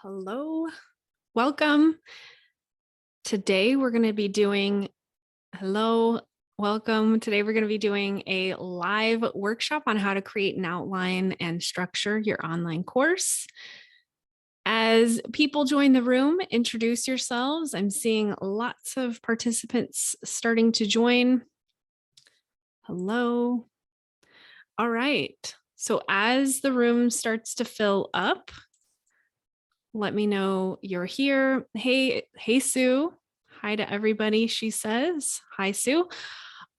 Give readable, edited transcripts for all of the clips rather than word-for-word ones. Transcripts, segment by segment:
Hello, welcome. Today we're going to be doing, hello, welcome. Today we're going to be doing a live workshop on how to create an outline and structure your online course. As people join the room, introduce yourselves. I'm seeing lots of participants starting to join. Hello. All right. So as the room starts to fill up, let me know you're here. Hey, Sue. Hi to everybody, she says. Hi, Sue.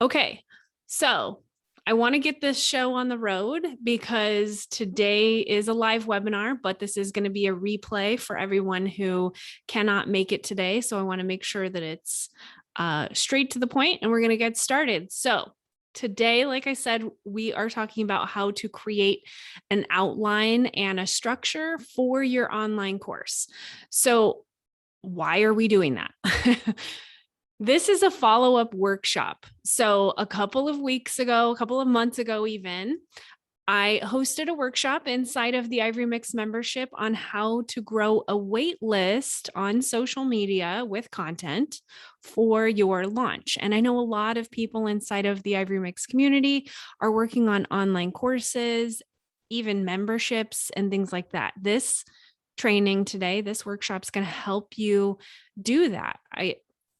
Okay, so I want to get this show on the road because today is a live webinar, but this is going to be a replay for everyone who cannot make it today. So I want to make sure that it's straight to the point and we're going to get started. So today, like I said, we are talking about how to create an outline and a structure for your online course. So why are we doing that? This is a follow-up workshop. So a couple of weeks ago, a couple of months ago even, I hosted a workshop inside of the Ivory Mix membership on how to grow a wait list on social media with content for your launch. And I know a lot of people inside of the Ivory Mix community are working on online courses, even memberships and things like that. This training today, this workshop is going to help you do that.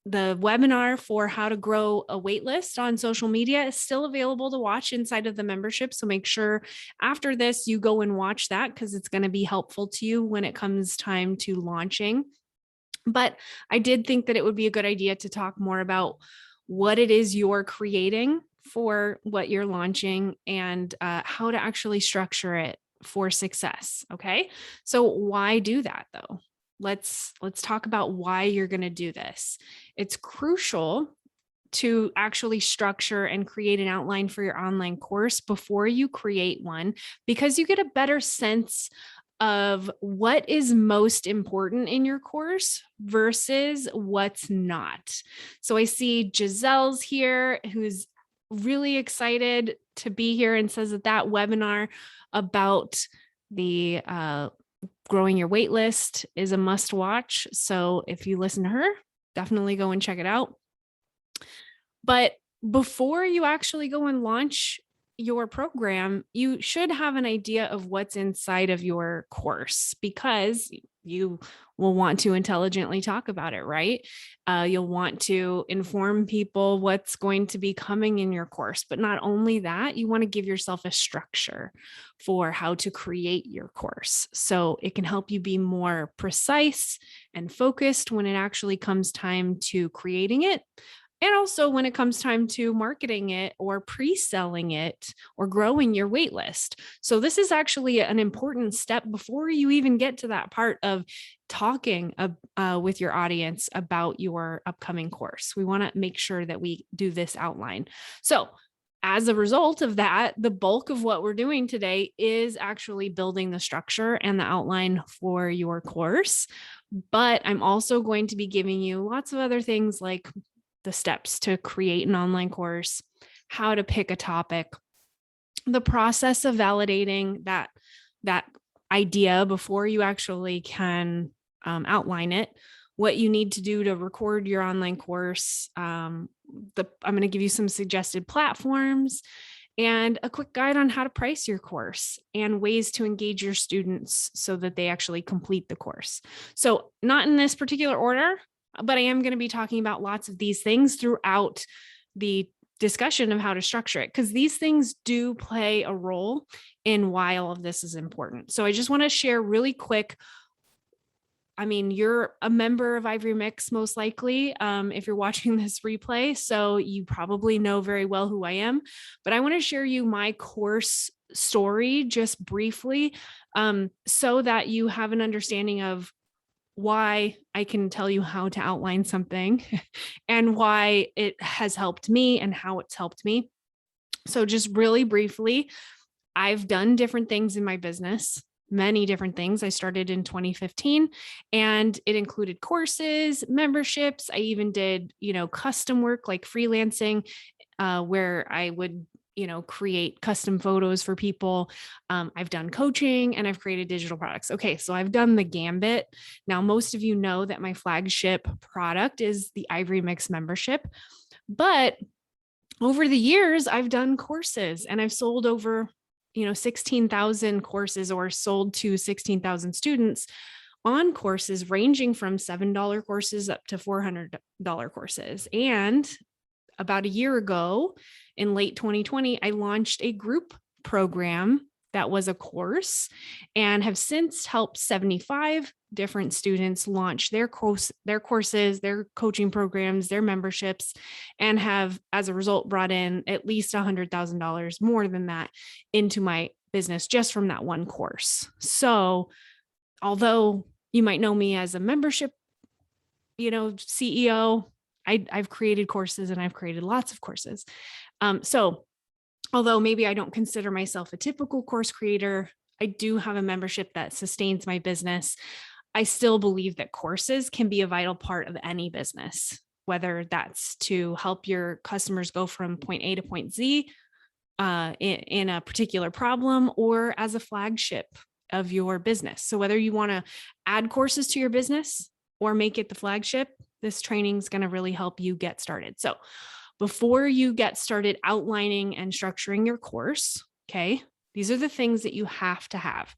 The webinar for how to grow a waitlist on social media is still available to watch inside of the membership. So make sure after this, you go and watch that because it's going to be helpful to you when it comes time to launching. But I did think that it would be a good idea to talk more about what it is you're creating for what you're launching and how to actually structure it for success. Okay. So why do that though? Let's talk about why you're going to do this. It's crucial to actually structure and create an outline for your online course before you create one, because you get a better sense of what is most important in your course versus what's not. So I see Giselle's here, who's really excited to be here and says that webinar about the growing your wait list is a must watch. So if you listen to her, definitely go and check it out. But before you actually go and launch your program, you should have an idea of what's inside of your course because you will want to intelligently talk about it, right? You'll want to inform people what's going to be coming in your course. But not only that, you want to give yourself a structure for how to create your course. So it can help you be more precise and focused when it actually comes time to creating it. And also when it comes time to marketing it or pre-selling it or growing your wait list. So this is actually an important step before you even get to that part of talking with your audience about your upcoming course. We want to make sure that we do this outline. So as a result of that, the bulk of what we're doing today is actually building the structure and the outline for your course. But I'm also going to be giving you lots of other things like the steps to create an online course, how to pick a topic, the process of validating that idea before you actually can outline it, what you need to do to record your online course. I'm going to give you some suggested platforms and a quick guide on how to price your course and ways to engage your students so that they actually complete the course. So not in this particular order, but I am going to be talking about lots of these things throughout the discussion of how to structure it, because these things do play a role in why all of this is important. So I just want to share really quick. I mean, you're a member of Ivory Mix, most likely, if you're watching this replay. So you probably know very well who I am, but I want to share you my course story just briefly, so that you have an understanding of why I can tell you how to outline something and why it has helped me and how it's helped me. So just really briefly, I've done different things in my business, many different things. I started in 2015 and it included courses, memberships. I even did, custom work like freelancing, where I would create custom photos for people. I've done coaching and I've created digital products. Okay, so I've done the gambit. Now, most of you know that my flagship product is the Ivory Mix membership, but over the years, I've done courses and I've sold over 16,000 courses, or sold to 16,000 students on courses ranging from $7 courses up to $400 courses. And about a year ago, in late 2020, I launched a group program that was a course, and have since helped 75 different students launch their courses, their coaching programs, their memberships, and have, as a result, brought in at least $100,000 more than that into my business just from that one course. So although you might know me as a membership, CEO, I've created courses, and I've created lots of courses. So although maybe I don't consider myself a typical course creator, I do have a membership that sustains my business. I still believe that courses can be a vital part of any business, whether that's to help your customers go from point A to point Z in a particular problem, or as a flagship of your business. So whether you want to add courses to your business or make it the flagship, this training is going to really help you get started. So before you get started outlining and structuring your course, okay, these are the things that you have to have.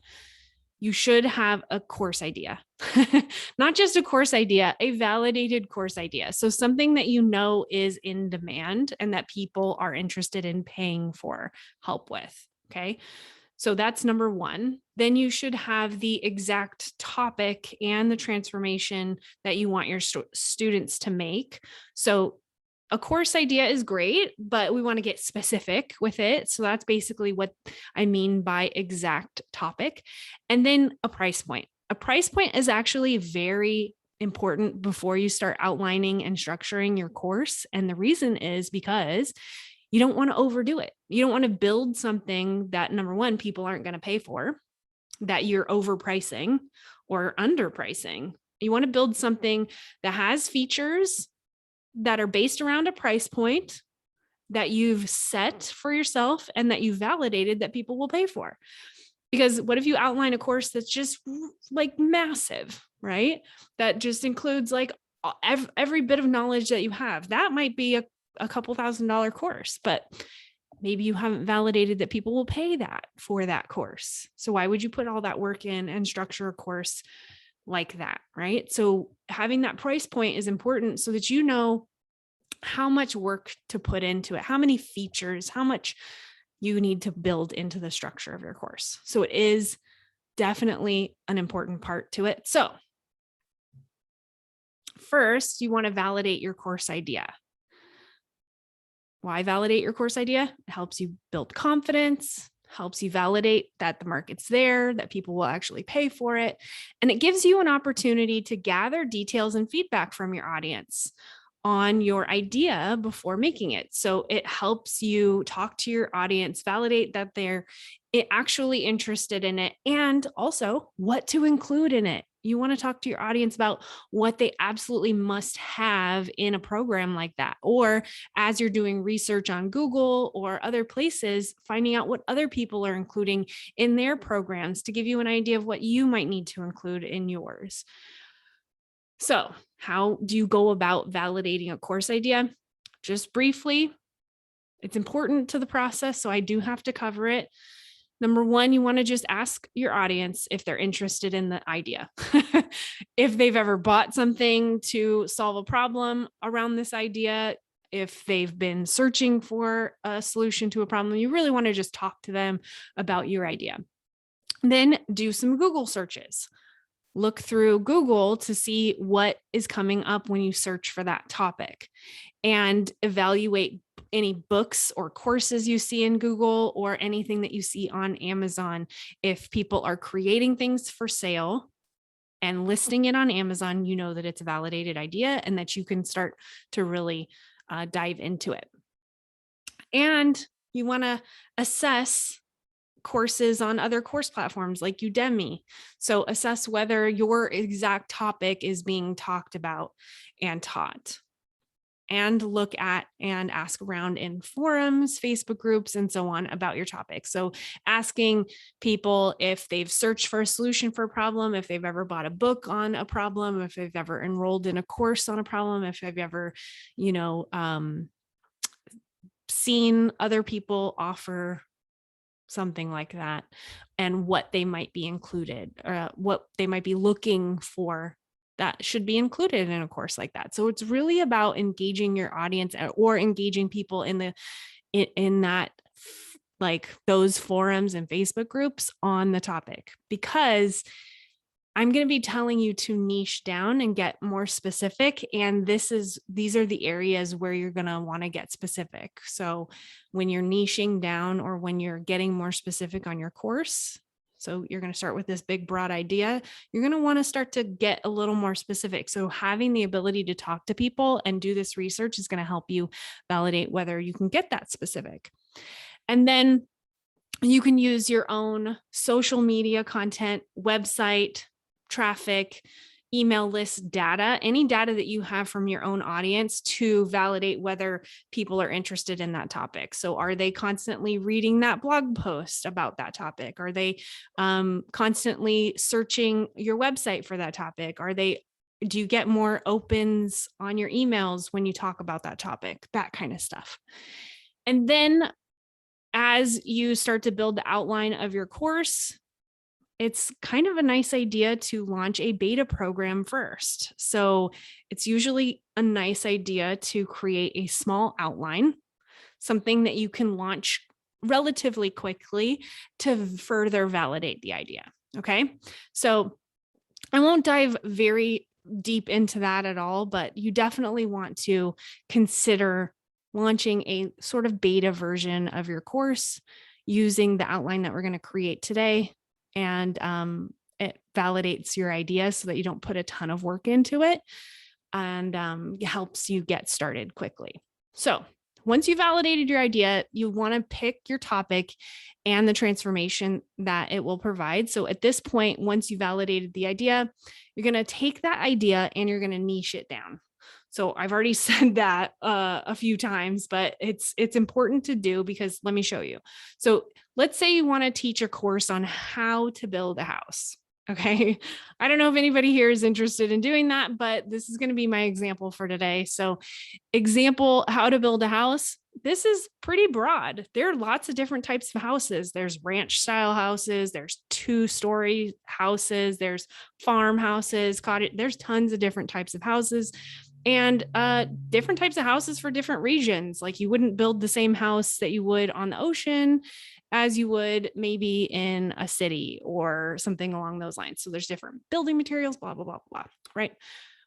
You should have a course idea, not just a course idea, a validated course idea. So something that is in demand and that people are interested in paying for help with. Okay. So that's number one. Then you should have the exact topic and the transformation that you want your students to make. So a course idea is great, but we want to get specific with it. So that's basically what I mean by exact topic. And then a price point. A price point is actually very important before you start outlining and structuring your course. And the reason is because you don't want to overdo it. You don't want to build something that, number one, people aren't going to pay for, that you're overpricing or underpricing. You want to build something that has features that are based around a price point that you've set for yourself and that you validated that people will pay for. Because what if you outline a course that's just like massive, right? That just includes like every bit of knowledge that you have. That might be a couple $1,000 course, but maybe you haven't validated that people will pay that for that course. So why would you put all that work in and structure a course like that, right? So having that price point is important so that you know how much work to put into it, how many features, how much you need to build into the structure of your course. So it is definitely an important part to it. So first, you want to validate your course idea. Why validate your course idea? It helps you build confidence, helps you validate that the market's there, that people will actually pay for it. And it gives you an opportunity to gather details and feedback from your audience on your idea before making it. So it helps you talk to your audience, validate that they're actually interested in it, and also what to include in it. You want to talk to your audience about what they absolutely must have in a program like that. Or as you're doing research on Google or other places, finding out what other people are including in their programs to give you an idea of what you might need to include in yours. So how do you go about validating a course idea? Just briefly, it's important to the process, so I do have to cover it. Number one, you want to just ask your audience if they're interested in the idea. If they've ever bought something to solve a problem around this idea, if they've been searching for a solution to a problem, you really want to just talk to them about your idea. Then do some Google searches. Look through Google to see what is coming up when you search for that topic, and evaluate any books or courses you see in Google or anything that you see on Amazon. If people are creating things for sale and listing it on Amazon, you know that it's a validated idea and that you can start to really dive into it. And you want to assess courses on other course platforms like Udemy. So assess whether your exact topic is being talked about and taught. and look at and ask around in forums, Facebook groups, and so on about your topic. So asking people if they've searched for a solution for a problem, if they've ever bought a book on a problem, if they've ever enrolled in a course on a problem, if they've ever, seen other people offer something like that, and what they might be included, or what they might be looking for that should be included in a course like that. So it's really about engaging your audience or engaging people in that, like those forums and Facebook groups on the topic, because I'm going to be telling you to niche down and get more specific. And these are the areas where you're going to want to get specific. So when you're niching down, or when you're getting more specific on your course, so you're going to start with this big, broad idea, you're going to want to start to get a little more specific. So having the ability to talk to people and do this research is going to help you validate whether you can get that specific. And then you can use your own social media content, website, traffic, email list data, any data that you have from your own audience to validate whether people are interested in that topic. So are they constantly reading that blog post about that topic? Are they constantly searching your website for that topic? Do you get more opens on your emails when you talk about that topic? That kind of stuff. And then as you start to build the outline of your course, it's kind of a nice idea to launch a beta program first. So it's usually a nice idea to create a small outline, something that you can launch relatively quickly to further validate the idea. Okay. So I won't dive very deep into that at all, but you definitely want to consider launching a sort of beta version of your course using the outline that we're going to create today. And it validates your idea so that you don't put a ton of work into it, and helps you get started quickly. So once you validated your idea, you want to pick your topic and the transformation that it will provide. So at this point, once you validated the idea, you're going to take that idea and you're going to niche it down. So I've already said that a few times, but it's important to do, because let me show you. So let's say you want to teach a course on how to build a house. Okay. I don't know if anybody here is interested in doing that, but this is going to be my example for today. So example, how to build a house. This is pretty broad. There are lots of different types of houses. There's ranch style houses. There's 2-story houses. There's farmhouses, cottage. There's tons of different types of houses. And different types of houses for different regions. Like you wouldn't build the same house that you would on the ocean as you would maybe in a city or something along those lines. So there's different building materials, blah, blah, blah, blah, right?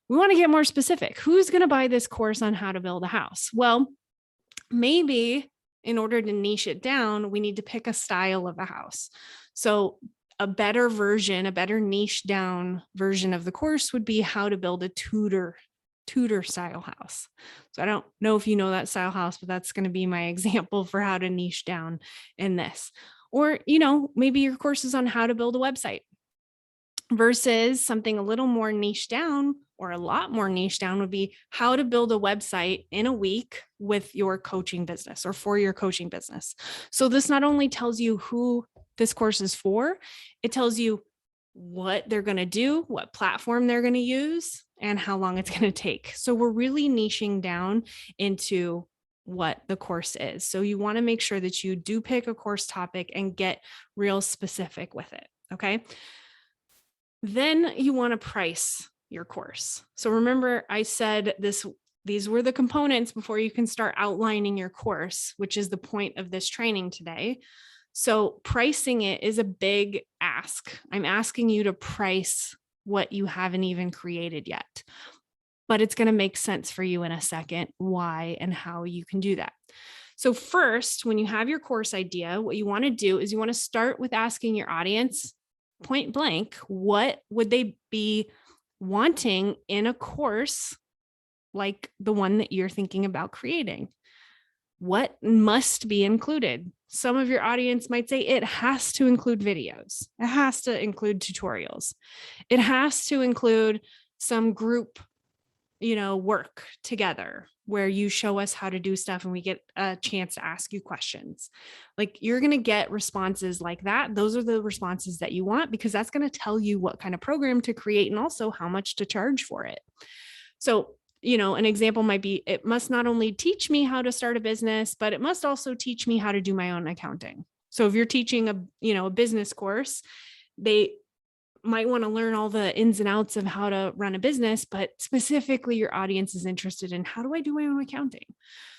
We want to get more specific. Who's going to buy this course on how to build a house? Well, maybe in order to niche it down, we need to pick a style of a house. So a better niche down version of the course would be how to build a Tudor style house. So I don't know if you know that style house, but that's going to be my example for how to niche down in this. Or, maybe your course is on how to build a website, versus something a little more niche down, or a lot more niche down, would be how to build a website in a week with your coaching business, or for your coaching business. So this not only tells you who this course is for, it tells you what they're going to do, what platform they're going to use, and how long it's going to take. So we're really niching down into what the course is. So you want to make sure that you do pick a course topic and get real specific with it. Okay. Then you want to price your course. So remember, I said these were the components before you can start outlining your course, which is the point of this training today. So pricing it is a big ask. I'm asking you to price what you haven't even created yet, but it's going to make sense for you in a second why and how you can do that. So first, when you have your course idea, what you want to do is you want to start with asking your audience point blank, what would they be wanting in a course like the one that you're thinking about creating? What must be included? Some of your audience might say it has to include videos. It has to include tutorials. It has to include some group work together where you show us how to do stuff and we get a chance to ask you questions. Like, you're going to get responses like that. Those are the responses that you want, because that's going to tell you what kind of program to create and also how much to charge for it. So, an example might be, it must not only teach me how to start a business, but it must also teach me how to do my own accounting. So if you're teaching a business course, they might want to learn all the ins and outs of how to run a business, but specifically your audience is interested in, how do I do my own accounting?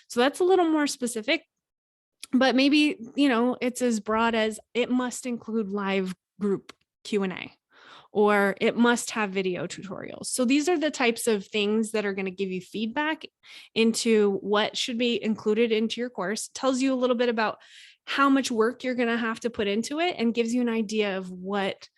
So that's a little more specific, but maybe, it's as broad as, it must include live group Q&A, or it must have video tutorials. So these are the types of things that are going to give you feedback into what should be included into your course. It tells you a little bit about how much work you're going to have to put into it, and gives you an idea of what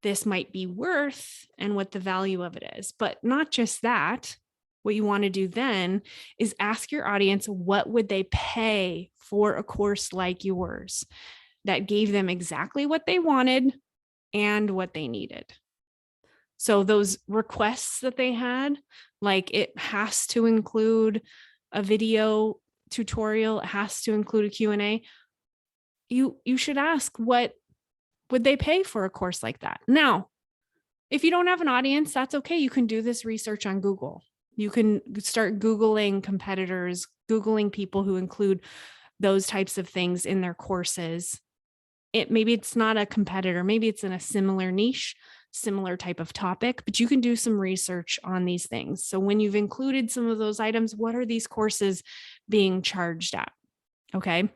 this might be worth and what the value of it is. But not just that, what you want to do then is ask your audience, what would they pay for a course like yours that gave them exactly what they wanted and what they needed? So those requests that they had, like, it has to include a video tutorial, it has to include a Q&A. You should ask, what would they pay for a course like that? Now, if you don't have an audience, that's okay. You can do this research on Google. You can start Googling competitors, Googling people who include those types of things in their courses. Maybe it's not a competitor, maybe it's in a similar niche, similar type of topic, but you can do some research on these things. So when you've included some of those items, what are these courses being charged at? Okay.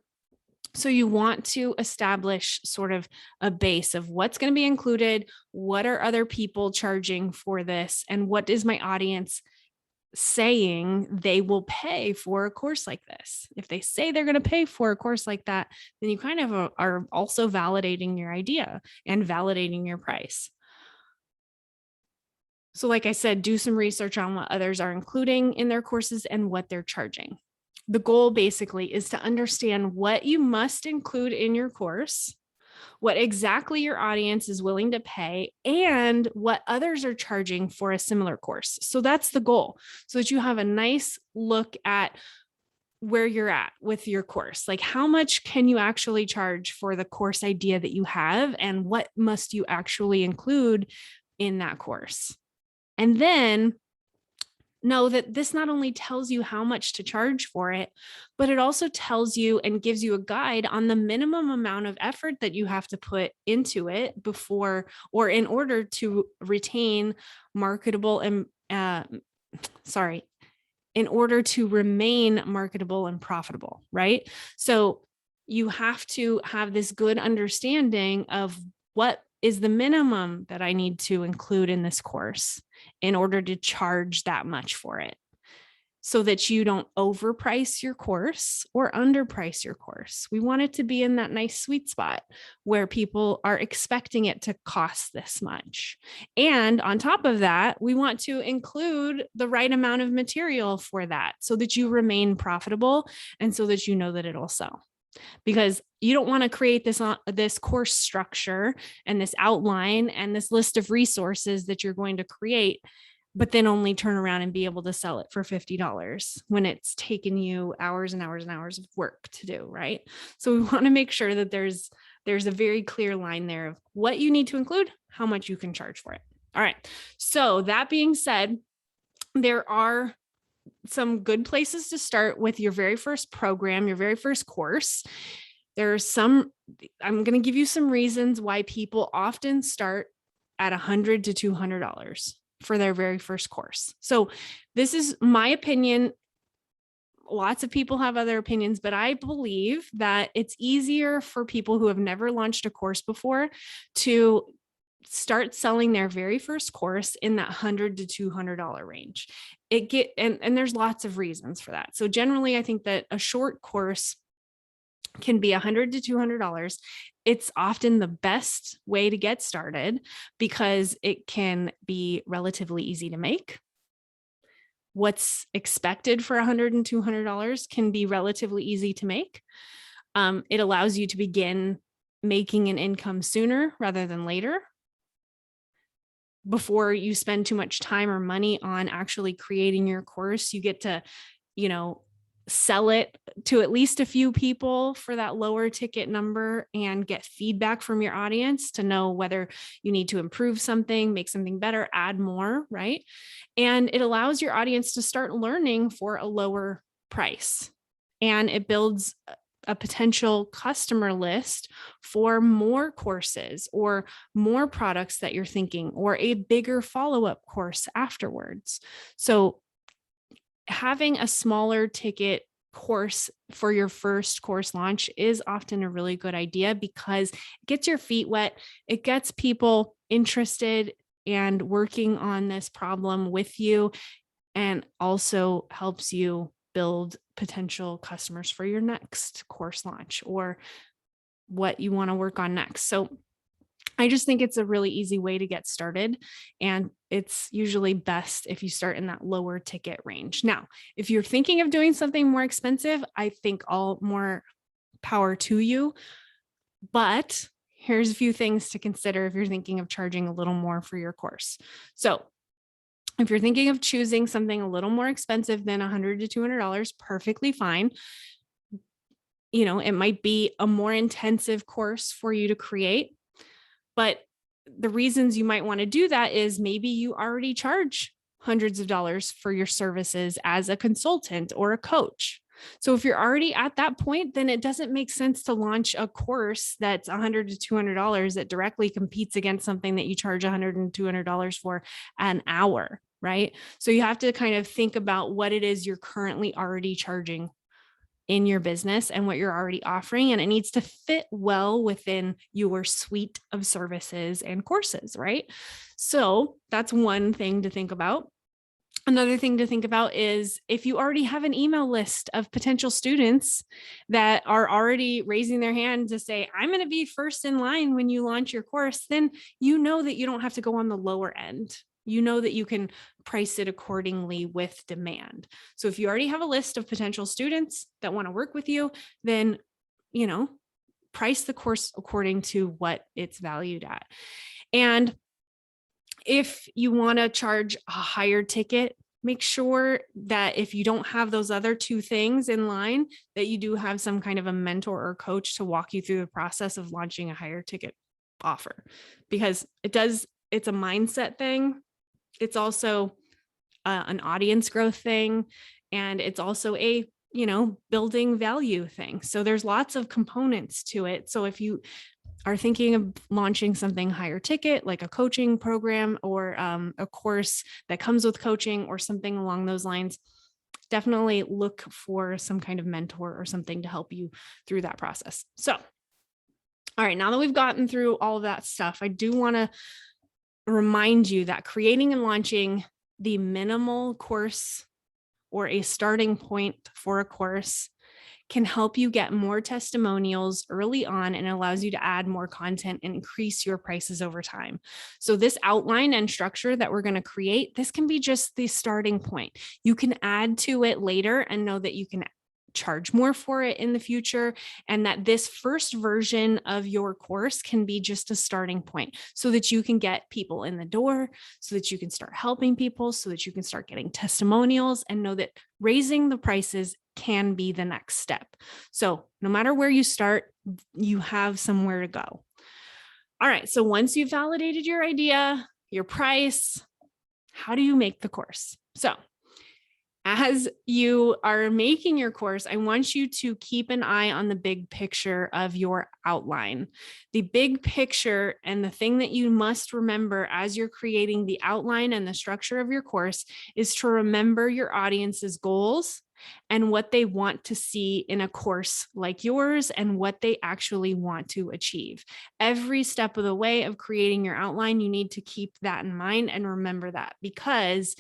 So you want to establish sort of a base of what's going to be included, what are other people charging for this, and what is my audience saying they will pay for a course like this. If they say they're going to pay for a course like that, then you kind of are also validating your idea and validating your price. So like I said, do some research on what others are including in their courses and what they're charging. The goal basically is to understand what you must include in your course, what exactly your audience is willing to pay, and what others are charging for a similar course. So that's the goal, so that you have a nice look at where you're at with your course. Like, how much can you actually charge for the course idea that you have, and what must you actually include in that course? And then know that this not only tells you how much to charge for it, but it also tells you and gives you a guide on the minimum amount of effort that you have to put into it before, or in order to retain marketable and in order to remain marketable and profitable, right? So you have to have this good understanding of what is the minimum that I need to include in this course in order to charge that much for it, so that you don't overprice your course or underprice your course. We want it to be in that nice sweet spot where people are expecting it to cost this much. And on top of that, we want to include the right amount of material for that, so that you remain profitable and so that you know that it'll sell. Because you don't want to create this course structure and this outline and this list of resources that you're going to create, but then only turn around and be able to sell it for $50 when it's taken you hours and hours and hours of work to do, right? So we want to make sure that there's a very clear line there of what you need to include, how much you can charge for it. All right. So that being said, there are some good places to start with your very first program, your very first course. I'm going to give you some reasons why people often start at $100 to $200 for their very first course. So this is my opinion. Lots of people have other opinions, but I believe that it's easier for people who have never launched a course before to start selling their very first course in that $100 to $200 range. And there's lots of reasons for that. So generally, I think that a short course can be $100 to $200. It's often the best way to get started because it can be relatively easy to make. What's expected for $100 and $200 can be relatively easy to make. It allows you to begin making an income sooner rather than later. before you spend too much time or money on actually creating your course, you get to, sell it to at least a few people for that lower ticket number and get feedback from your audience to know whether you need to improve something, make something better, add more, right? And it allows your audience to start learning for a lower price. And it builds a potential customer list for more courses or more products that you're thinking, or a bigger follow-up course afterwards. So having a smaller ticket course for your first course launch is often a really good idea because it gets your feet wet. It gets people interested and working on this problem with you, and also helps you build potential customers for your next course launch or what you want to work on next. So I just think it's a really easy way to get started. And it's usually best if you start in that lower ticket range. Now, if you're thinking of doing something more expensive, I think all more power to you. But here's a few things to consider if you're thinking of charging a little more for your course. So if you're thinking of choosing something a little more expensive than $100 to $200, perfectly fine. It might be a more intensive course for you to create. But the reasons you might want to do that is maybe you already charge hundreds of dollars for your services as a consultant or a coach. So if you're already at that point, then it doesn't make sense to launch a course that's $100 to $200 that directly competes against something that you charge $100 and $200 for an hour, right? So you have to kind of think about what it is you're currently already charging in your business and what you're already offering. And it needs to fit well within your suite of services and courses, right? So that's one thing to think about. Another thing to think about is if you already have an email list of potential students that are already raising their hand to say, I'm going to be first in line when you launch your course, then you know that you don't have to go on the lower end. You know that you can price it accordingly with demand. So if you already have a list of potential students that want to work with you, then, price the course according to what it's valued at. And if you want to charge a higher ticket, make sure that if you don't have those other two things in line, that you do have some kind of a mentor or coach to walk you through the process of launching a higher ticket offer, because it's a mindset thing. It's also an audience growth thing. And it's also a, building value thing. So there's lots of components to it. So if you are thinking of launching something higher ticket, like a coaching program or a course that comes with coaching or something along those lines, definitely look for some kind of mentor or something to help you through that process. So, all right, now that we've gotten through all of that stuff, I do want to remind you that creating and launching the minimal course or a starting point for a course can help you get more testimonials early on and allows you to add more content and increase your prices over time. So this outline and structure that we're going to create, this can be just the starting point. You can add to it later and know that you can charge more for it in the future, and that this first version of your course can be just a starting point so that you can get people in the door, so that you can start helping people, so that you can start getting testimonials, and know that raising the prices can be the next step. So no matter where you start, you have somewhere to go. All right. So once you've validated your idea, your price, how do you make the course? So as you are making your course, I want you to keep an eye on the big picture of your outline. The big picture and the thing that you must remember as you're creating the outline and the structure of your course is to remember your audience's goals and what they want to see in a course like yours and what they actually want to achieve. Every step of the way of creating your outline, you need to keep that in mind and remember that, because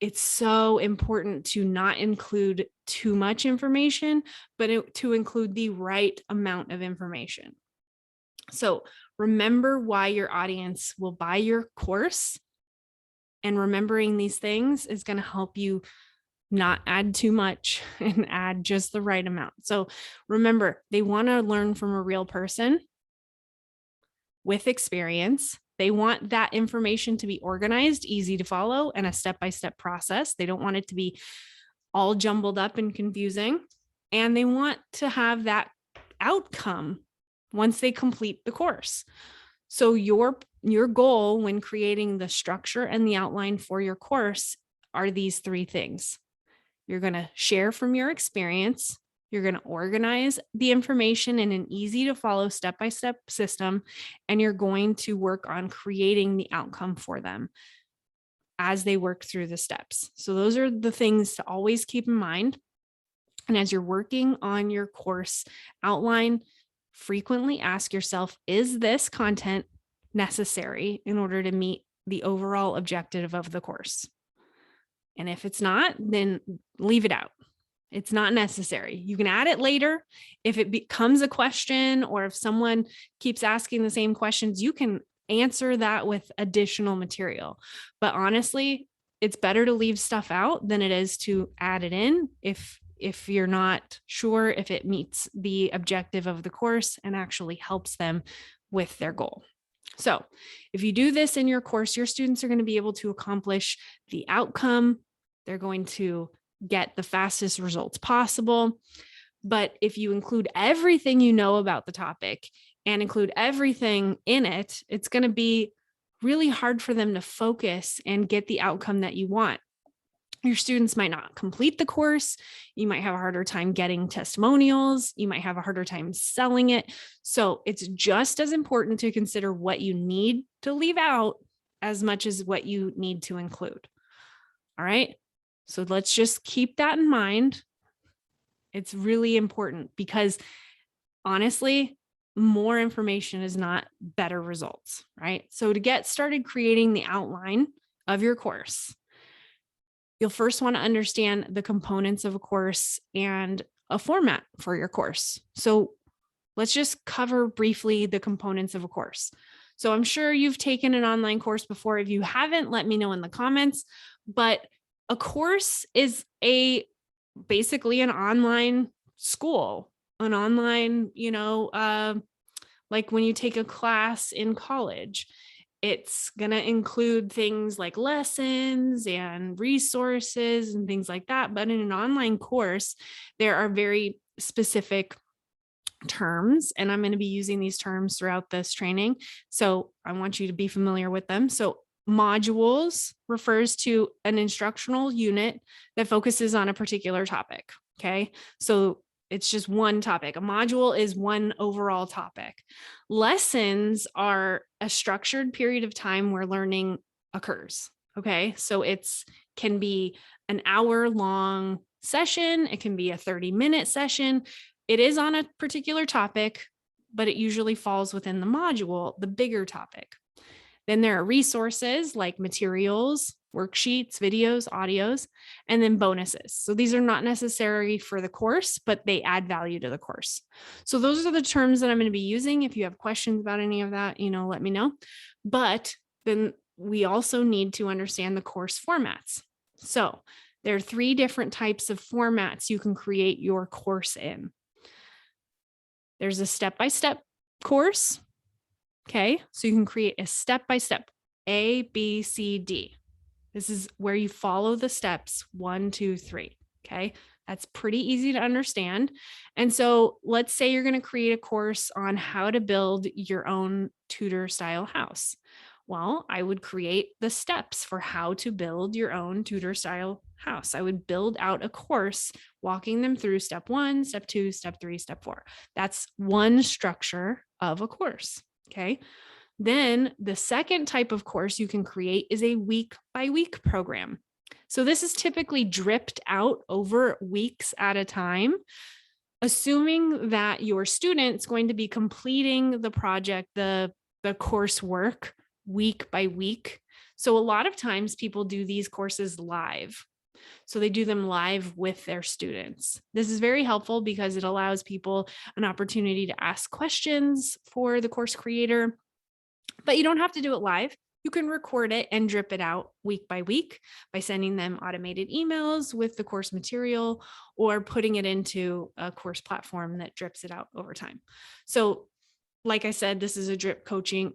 it's so important to not include too much information, but to include the right amount of information. So remember why your audience will buy your course, and remembering these things is going to help you not add too much and add just the right amount. So remember, they want to learn from a real person with experience They want that information to be organized, easy to follow, and a step-by-step process. They don't want it to be all jumbled up and confusing. And they want to have that outcome once they complete the course. So your goal when creating the structure and the outline for your course are these three things. You're going to share from your experience. You're going to organize the information in an easy to follow step-by-step system, and you're going to work on creating the outcome for them as they work through the steps. So those are the things to always keep in mind. And as you're working on your course outline, frequently ask yourself, is this content necessary in order to meet the overall objective of the course? And if it's not, then leave it out. It's not necessary. You can add it later. If it becomes a question, or if someone keeps asking the same questions, you can answer that with additional material. But honestly, it's better to leave stuff out than it is to add it in if you're not sure if it meets the objective of the course and actually helps them with their goal. So if you do this in your course, your students are going to be able to accomplish the outcome. They're going to get the fastest results possible. But if you include everything you know about the topic and include everything in it, it's going to be really hard for them to focus and get the outcome that you want. Your students might not complete the course. You might have a harder time getting testimonials. You might have a harder time selling it. So it's just as important to consider what you need to leave out as much as what you need to include. All right. So let's just keep that in mind. It's really important because honestly, more information is not better results, right? So to get started creating the outline of your course, you'll first want to understand the components of a course and a format for your course. So let's just cover briefly the components of a course. So I'm sure you've taken an online course before. If you haven't, let me know in the comments. But a course is basically an online school, an online, like when you take a class in college. It's going to include things like lessons and resources and things like that. But in an online course, there are very specific terms, and I'm going to be using these terms throughout this training. So I want you to be familiar with them. So modules refers to an instructional unit that focuses on a particular topic. Okay. So it's just one topic. A module is one overall topic. Lessons are a structured period of time where learning occurs. Okay. So can be an hour-long session. It can be a 30-minute session. It is on a particular topic, but it usually falls within the module, the bigger topic. Then there are resources like materials, worksheets, videos, audios, and then bonuses. So these are not necessary for the course, but they add value to the course. So those are the terms that I'm going to be using. If you have questions about any of that, let me know. But then we also need to understand the course formats. So there are 3 different types of formats you can create your course in. There's a step-by-step course. Okay, so you can create a step-by-step, A, B, C, D. This is where you follow the steps 1, 2, 3. Okay, that's pretty easy to understand. And so let's say you're going to create a course on how to build your own Tudor style house. Well, I would create the steps for how to build your own Tudor style house. I would build out a course walking them through step 1, step 2, step 3, step 4. That's one structure of a course. Okay. Then the second type of course you can create is a week-by-week program. So this is typically dripped out over weeks at a time, assuming that your student's going to be completing the project, the coursework week by week. So a lot of times people do these courses live. So they do them live with their students. This is very helpful because it allows people an opportunity to ask questions for the course creator, but you don't have to do it live. You can record it and drip it out week by week by sending them automated emails with the course material or putting it into a course platform that drips it out over time. So like I said, this is a drip coaching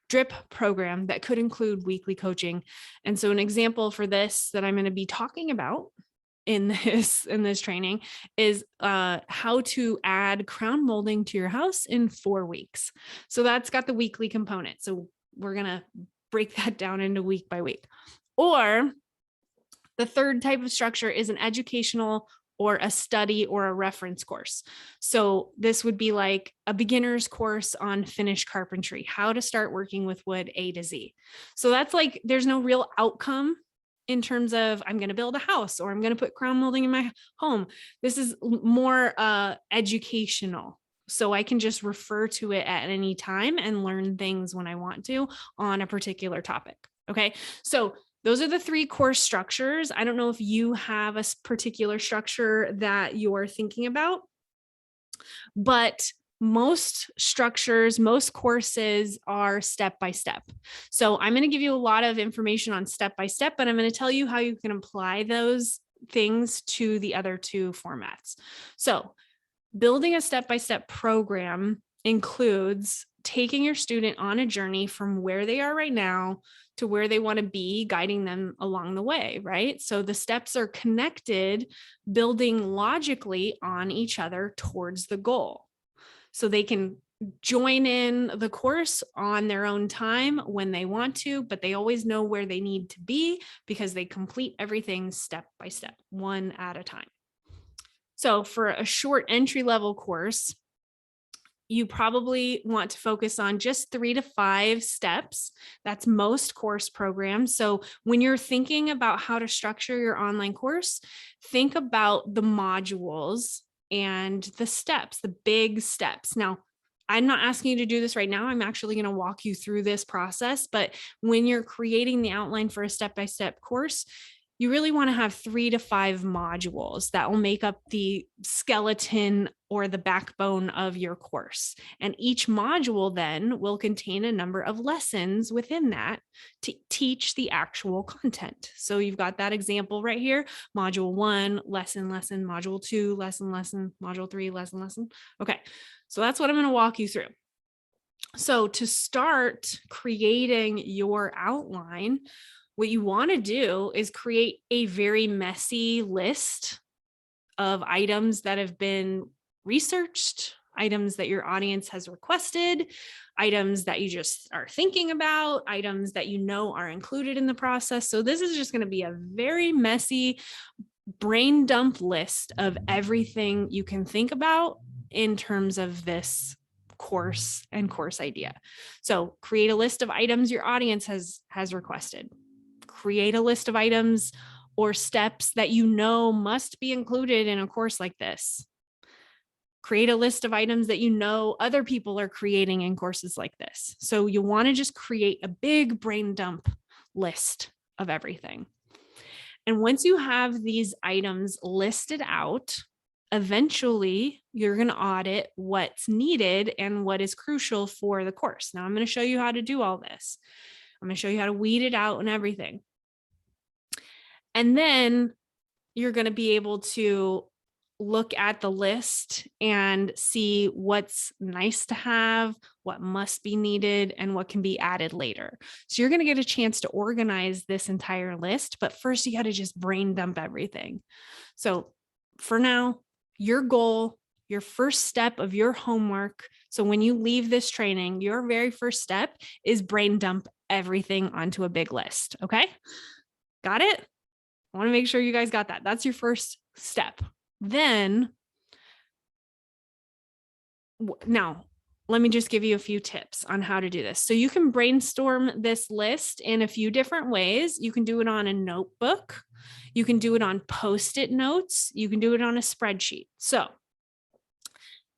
drip program that could include weekly coaching. And so an example for this that I'm going to be talking about in this training is how to add crown molding to your house in 4 weeks. So that's got the weekly component. So we're going to break that down into week by week. Or the third type of structure is an educational or a study or a reference course. So this would be like a beginner's course on finished carpentry, how to start working with wood A to Z. So that's like, there's no real outcome in terms of I'm going to build a house or I'm going to put crown molding in my home. This is more educational. So I can just refer to it at any time and learn things when I want to on a particular topic. Okay. So those are the 3 course structures. I don't know if you have a particular structure that you're thinking about, but most structures, most courses are step by step. So I'm going to give you a lot of information on step by step, but I'm going to tell you how you can apply those things to the other 2 formats. So building a step-by-step program includes taking your student on a journey from where they are right now to where they want to be, guiding them along the way, right? So the steps are connected, building logically on each other towards the goal. So they can join in the course on their own time when they want to, but they always know where they need to be because they complete everything step by step, one at a time. So for a short entry-level course, you probably want to focus on just 3 to 5 steps. That's most course programs. So when you're thinking about how to structure your online course, think about the modules and the steps, the big steps. Now, I'm not asking you to do this right now. I'm actually going to walk you through this process. But when you're creating the outline for a step-by-step course, you really want to have 3 to 5 modules that will make up the skeleton or the backbone of your course. And each module then will contain a number of lessons within that to teach the actual content. So you've got that example right here. Module 1, lesson, module 2, lesson, module 3, lesson. Okay, so that's what I'm going to walk you through. So to start creating your outline, what you want to do is create a very messy list of items that have been researched, items that your audience has requested, items that you just are thinking about, items that you know are included in the process. So this is just going to be a very messy brain dump list of everything you can think about in terms of this course and course idea. So create a list of items your audience has requested. Create a list of items or steps that you know must be included in a course like this. Create a list of items that you know other people are creating in courses like this. So you want to just create a big brain dump list of everything. And once you have these items listed out, eventually you're going to audit what's needed and what is crucial for the course. Now I'm going to show you how to do all this. I'm going to show you how to weed it out and everything. And then you're going to be able to look at the list and see what's nice to have, what must be needed, and what can be added later. So you're going to get a chance to organize this entire list, but first you got to just brain dump everything. So for now, your goal, your first step of your homework. So when you leave this training, your very first step is brain dump everything onto a big list. Okay. Got it? I want to make sure you guys got that. That's your first step. Then, now, let me just give you a few tips on how to do this. So you can brainstorm this list in a few different ways. You can do it on a notebook. You can do it on Post-it notes. You can do it on a spreadsheet. So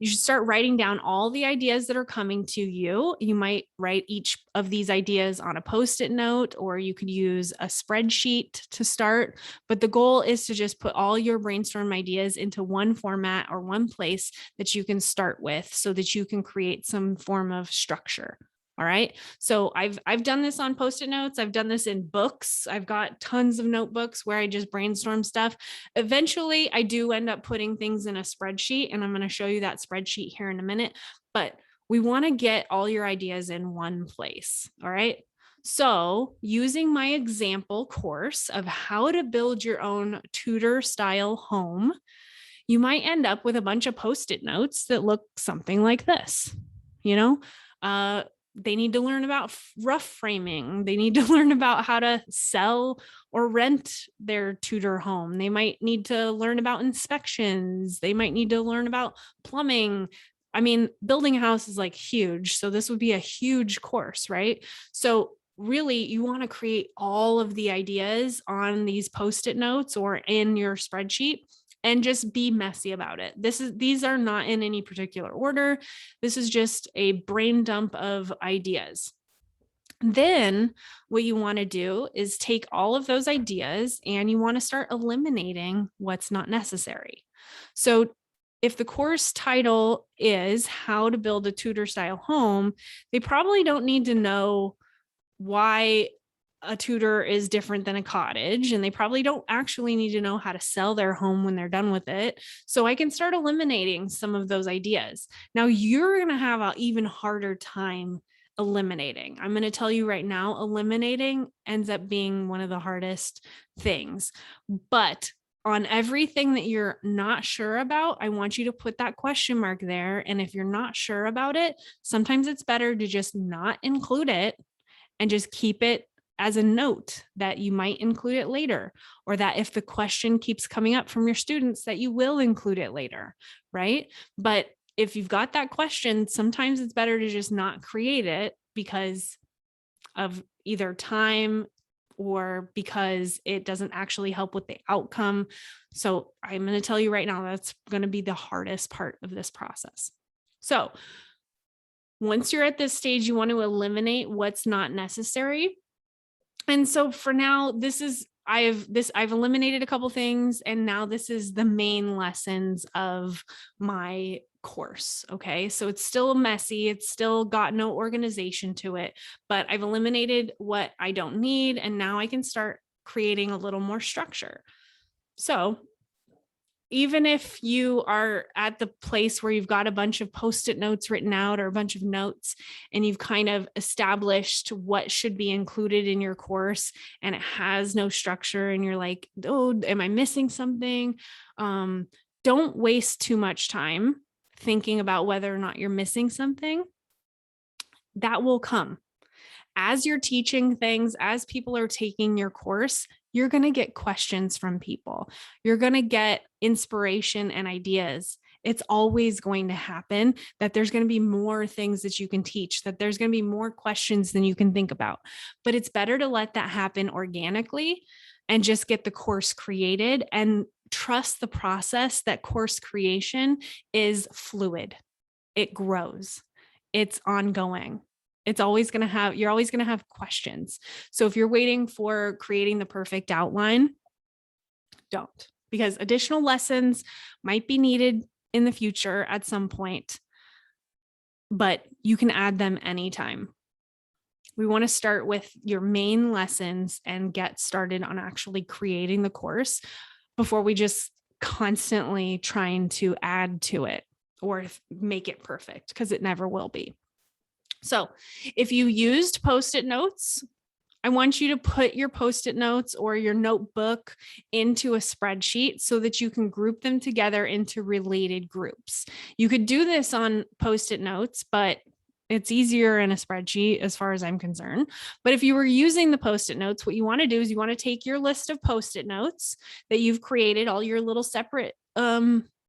you should start writing down all the ideas that are coming to you. You might write each of these ideas on a Post-it note, or you could use a spreadsheet to start. But the goal is to just put all your brainstorm ideas into one format or one place that you can start with so that you can create some form of structure. All right. So I've done this on Post-it notes. I've done this in books. I've got tons of notebooks where I just brainstorm stuff. Eventually, I do end up putting things in a spreadsheet, and I'm going to show you that spreadsheet here in a minute. But we want to get all your ideas in one place. All right. So, using my example course of how to build your own Tudor style home, you might end up with a bunch of Post-it notes that look something like this. You know, they need to learn about rough framing. They need to learn about how to sell or rent their Tudor home. They might need to learn about inspections. They might need to learn about plumbing. I mean, building a house is like huge. So this would be a huge course, right? So really, you want to create all of the ideas on these Post-it notes or in your spreadsheet and just be messy about it. These are not in any particular order. This is just a brain dump of ideas. Then what you want to do is take all of those ideas and you want to start eliminating what's not necessary. So if the course title is How to Build a Tudor Style Home, they probably don't need to know why a Tudor is different than a cottage, and they probably don't actually need to know how to sell their home when they're done with it. So I can start eliminating some of those ideas. Now you're going to have an even harder time eliminating. I'm going to tell you right now, eliminating ends up being one of the hardest things. But on everything that you're not sure about, I want you to put that question mark there. And if you're not sure about it, sometimes it's better to just not include it and just keep it as a note that you might include it later, or that if the question keeps coming up from your students, that you will include it later, right? But if you've got that question, sometimes it's better to just not create it because of either time or because it doesn't actually help with the outcome. So I'm going to tell you right now, that's going to be the hardest part of this process. So once you're at this stage, you want to eliminate what's not necessary. And so for now, I've eliminated a couple things, and now this is the main lessons of my course. Okay. So it's still messy. It's still got no organization to it, but I've eliminated what I don't need. And now I can start creating a little more structure. So even if you are at the place where you've got a bunch of Post-it notes written out or a bunch of notes, and you've kind of established what should be included in your course and it has no structure and you're like, oh, am I missing something? Don't waste too much time thinking about whether or not you're missing something. That will come. As you're teaching things, as people are taking your course, you're going to get questions from people. You're going to get inspiration and ideas. It's always going to happen that there's going to be more things that you can teach, that there's going to be more questions than you can think about. But it's better to let that happen organically and just get the course created and trust the process that course creation is fluid. It grows. It's ongoing. You're always going to have questions. So if you're waiting for creating the perfect outline, don't, because additional lessons might be needed in the future at some point, but you can add them anytime. We want to start with your main lessons and get started on actually creating the course before we just constantly trying to add to it or make it perfect, because it never will be. So if you used Post-it notes, I want you to put your Post-it notes or your notebook into a spreadsheet so that you can group them together into related groups. You could do this on Post-it notes, but it's easier in a spreadsheet as far as I'm concerned. But if you were using the Post-it notes, what you want to do is you want to take your list of Post-it notes that you've created, all your little separate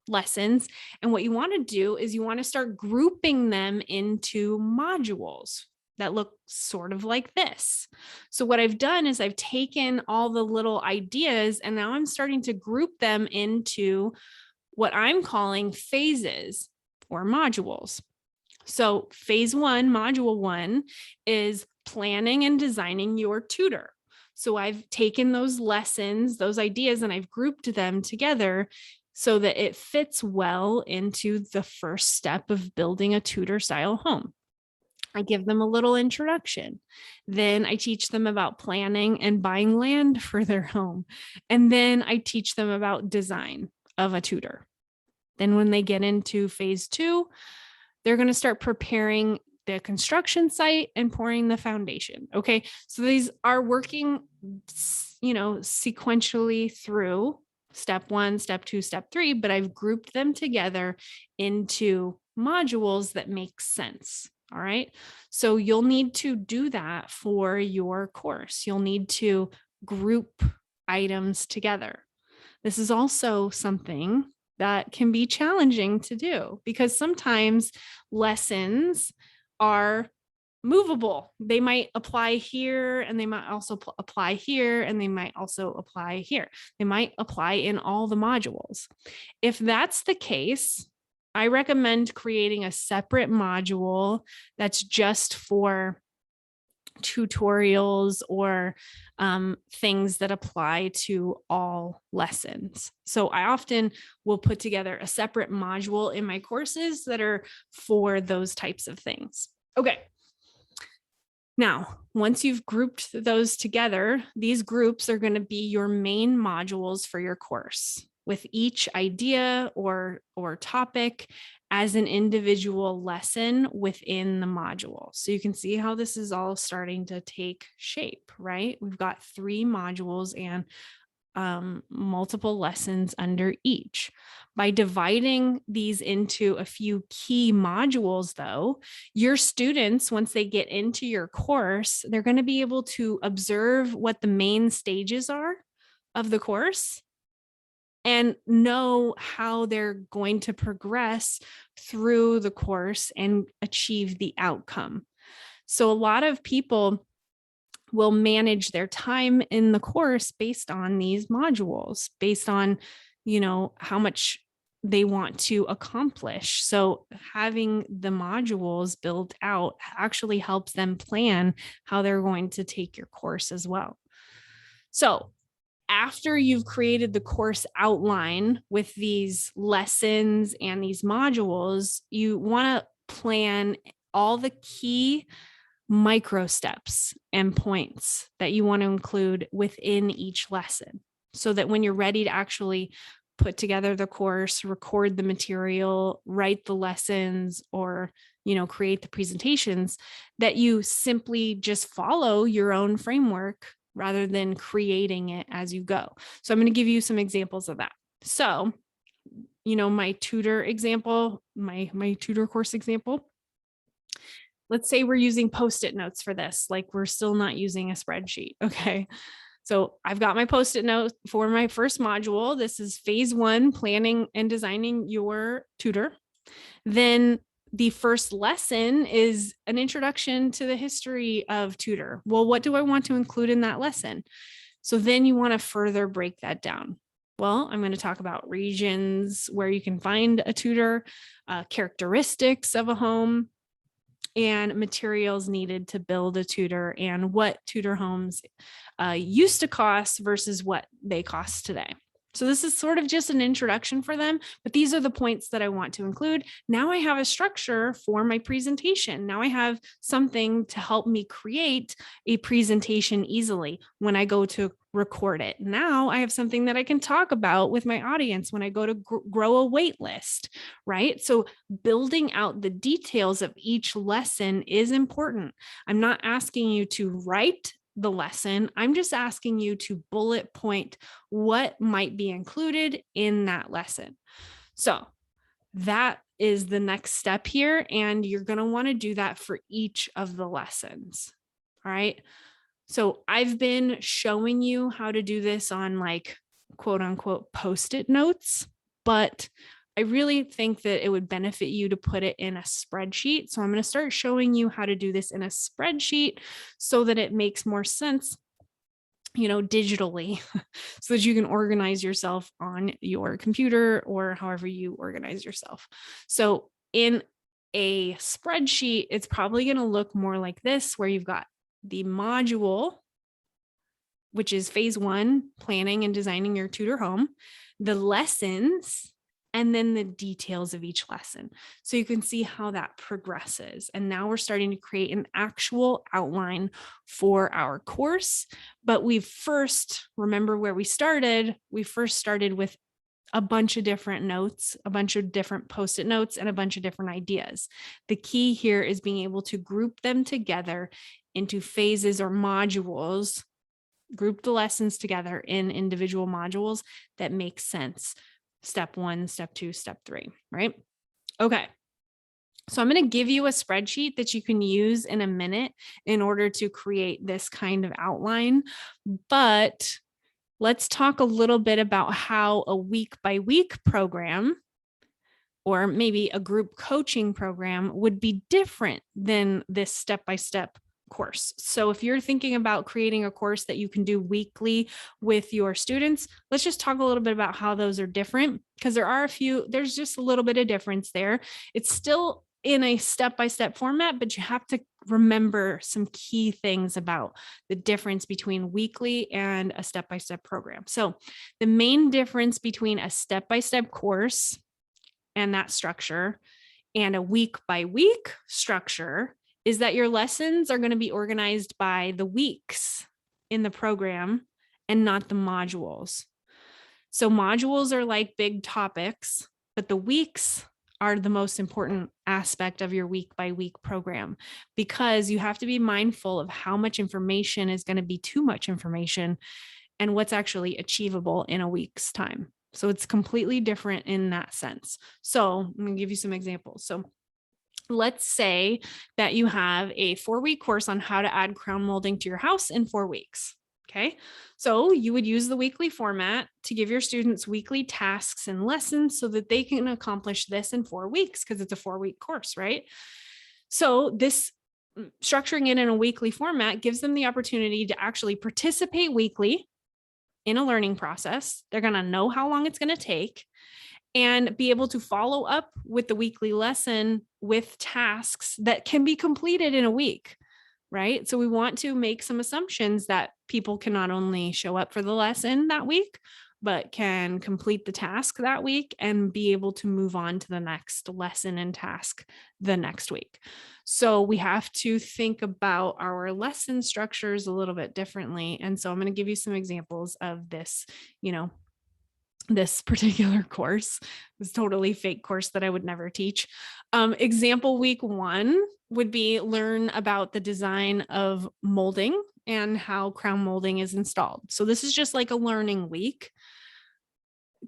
lessons. And what you want to do is you want to start grouping them into modules that look sort of like this. So what I've done is I've taken all the little ideas and now I'm starting to group them into what I'm calling phases or modules. So phase 1, module 1 is planning and designing your tutor. So I've taken those lessons, those ideas, and I've grouped them together so that it fits well into the first step of building a Tudor style home. I give them a little introduction. Then I teach them about planning and buying land for their home. And then I teach them about design of a Tudor. Then when they get into phase 2, they're going to start preparing the construction site and pouring the foundation. Okay. So these are working, sequentially through step 1, step 2, step 3, but I've grouped them together into modules that make sense. All right. So you'll need to do that for your course. You'll need to group items together. This is also something that can be challenging to do because sometimes lessons are movable. They might apply here and they might also apply here and they might also apply here. They might apply in all the modules. If that's the case, I recommend creating a separate module that's just for tutorials or things that apply to all lessons. So I often will put together a separate module in my courses that are for those types of things. Okay. Now, once you've grouped those together, these groups are going to be your main modules for your course, with each idea or topic as an individual lesson within the module. So you can see how this is all starting to take shape, right? We've got 3 modules and multiple lessons under each. By dividing these into a few key modules, though, your students, once they get into your course, they're going to be able to observe what the main stages are of the course and know how they're going to progress through the course and achieve the outcome. So a lot of people will manage their time in the course based on these modules, based on, how much they want to accomplish. So having the modules built out actually helps them plan how they're going to take your course as well. So after you've created the course outline with these lessons and these modules, you want to plan all the key micro steps and points that you want to include within each lesson so that when you're ready to actually put together the course, record the material, write the lessons, or create the presentations, that you simply just follow your own framework rather than creating it as you go. So I'm going to give you some examples of that. So, my tutor example, my tutor course example, let's say we're using Post-it notes for this, like we're still not using a spreadsheet. Okay. So I've got my Post-it note for my first module. This is phase 1, planning and designing your tutor. Then the first lesson is an introduction to the history of tutor. Well, what do I want to include in that lesson? So then you want to further break that down. Well, I'm going to talk about regions where you can find a tutor, characteristics of a home, and materials needed to build a tutor, and what tutor homes used to cost versus what they cost today. So this is sort of just an introduction for them, but these are the points that I want to include. Now I have a structure for my presentation. Now I have something to help me create a presentation easily when I go to record it. Now I have something that I can talk about with my audience when I go to grow a wait list, right? So building out the details of each lesson is important. I'm not asking you to write the lesson. I'm just asking you to bullet point what might be included in that lesson. So that is the next step here. And you're going to want to do that for each of the lessons. All right. So I've been showing you how to do this on like quote unquote Post-it notes, but I really think that it would benefit you to put it in a spreadsheet. So I'm going to start showing you how to do this in a spreadsheet so that it makes more sense, digitally, so that you can organize yourself on your computer or however you organize yourself. So in a spreadsheet, it's probably going to look more like this, where you've got the module, which is phase 1, planning and designing your tutor home, the lessons, and then the details of each lesson. So you can see how that progresses. And now we're starting to create an actual outline for our course. But remember where we started? We first started with a bunch of different notes, a bunch of different post-it notes, and a bunch of different ideas. The key here is being able to group them together into phases or modules, group the lessons together in individual modules that make sense. Step 1, step 2, step 3, right? Okay. So I'm going to give you a spreadsheet that you can use in a minute in order to create this kind of outline. But let's talk a little bit about how a week by week program, or maybe a group coaching program, would be different than this step-by-step course. So if you're thinking about creating a course that you can do weekly with your students, let's just talk a little bit about how those are different, because there's just a little bit of difference there. It's still in a step-by-step format, but you have to remember some key things about the difference between weekly and a step-by-step program. So the main difference between a step-by-step course and that structure and a week by week structure is that your lessons are going to be organized by the weeks in the program and not the modules. So modules are like big topics, but the weeks are the most important aspect of your week by week program, because you have to be mindful of how much information is going to be too much information and what's actually achievable in a week's time. So it's completely different in that sense. So I'm going to give you some examples. So let's say that you have a 4-week course on how to add crown molding to your house in 4 weeks. Okay, so you would use the weekly format to give your students weekly tasks and lessons so that they can accomplish this in 4 weeks, because it's a 4-week course, right? So this structuring it in a weekly format gives them the opportunity to actually participate weekly in a learning process. They're going to know how long it's going to take and be able to follow up with the weekly lesson with tasks that can be completed in a week. Right? So we want to make some assumptions that people can not only show up for the lesson that week, but can complete the task that week and be able to move on to the next lesson and task the next week. So we have to think about our lesson structures a little bit differently. And so I'm going to give you some examples of this, this particular course. This totally fake course that I would never teach. Example week 1 would be learn about the design of molding and how crown molding is installed. So this is just like a learning week.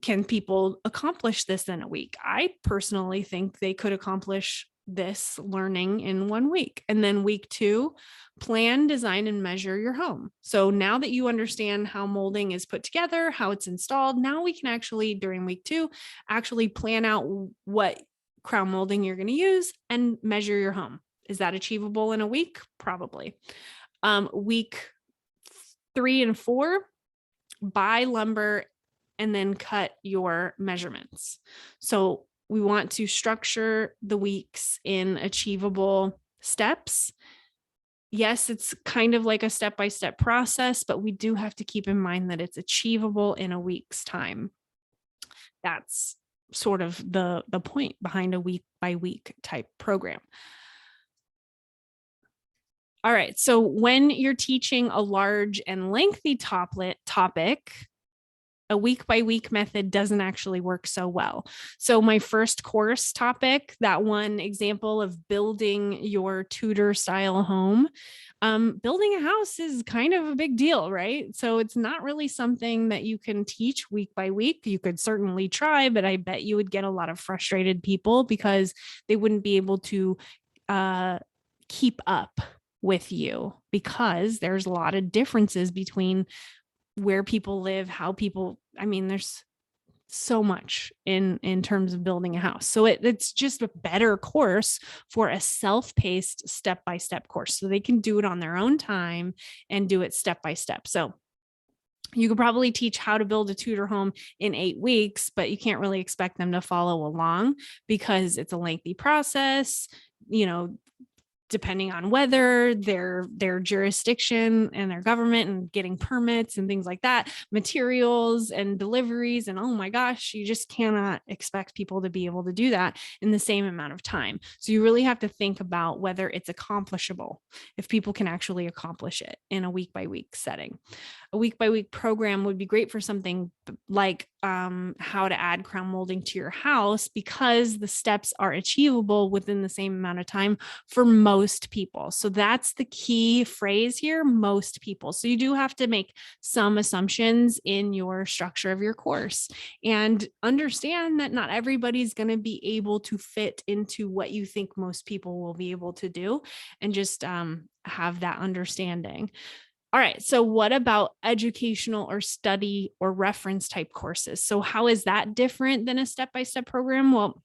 Can people accomplish this in a week? I personally think they could accomplish this learning in 1 week. And then week 2, plan, design, and measure your home. So now that you understand how molding is put together, how it's installed, now we can actually, during week 2, actually plan out what crown molding you're going to use and measure your home. Is that achievable in a week? Probably. Week 3 and 4, buy lumber and then cut your measurements. So we want to structure the weeks in achievable steps. Yes, it's kind of like a step-by-step process, but we do have to keep in mind that it's achievable in a week's time. That's sort of the point behind a week by week type program. All right, so when you're teaching a large and lengthy topic, a week by week method doesn't actually work so well. So my first course topic, that one example of building your Tudor style home, building a house is kind of a big deal, right? So it's not really something that you can teach week by week. You could certainly try, but I bet you would get a lot of frustrated people because they wouldn't be able to keep up with you, because there's a lot of differences between where people live, how people, there's so much in terms of building a house. So it's just a better course for a self-paced step-by-step course. So they can do it on their own time and do it step-by-step. So you could probably teach how to build a Tudor home in 8 weeks, but you can't really expect them to follow along because it's a lengthy process, depending on weather, their jurisdiction and their government and getting permits and things like that, materials and deliveries. And oh my gosh, you just cannot expect people to be able to do that in the same amount of time. So you really have to think about whether it's accomplishable, if people can actually accomplish it in a week by week setting. A week by week program would be great for something like how to add crown molding to your house, because the steps are achievable within the same amount of time for most people. So that's the key phrase here, most people. So you do have to make some assumptions in your structure of your course and understand that not everybody's going to be able to fit into what you think most people will be able to do, and just have that understanding. All right. So what about educational or study or reference type courses? So how is that different than a step-by-step program? Well,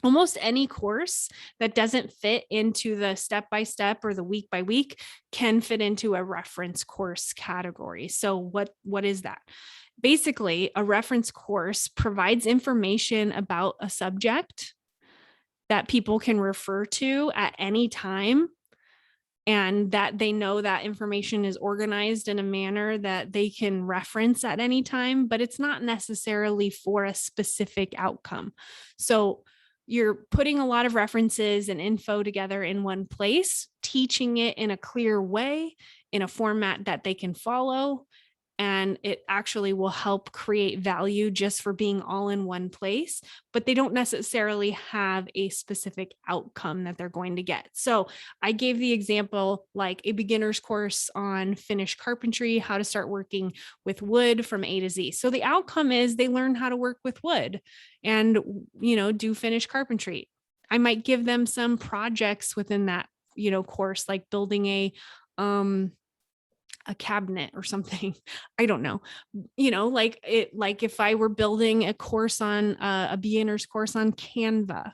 almost any course that doesn't fit into the step-by-step or the week by week can fit into a reference course category. So what is that? Basically, a reference course provides information about a subject that people can refer to at any time, and that they know that information is organized in a manner that they can reference at any time, but it's not necessarily for a specific outcome. So you're putting a lot of references and info together in one place, teaching it in a clear way, in a format that they can follow, and it actually will help create value just for being all in one place, but they don't necessarily have a specific outcome that they're going to get. So I gave the example like a beginner's course on finished carpentry, how to start working with wood from A to Z. So the outcome is they learn how to work with wood and, do finished carpentry. I might give them some projects within that, course, like building a cabinet or something. I don't know, like if I were building a course on a beginner's course on Canva,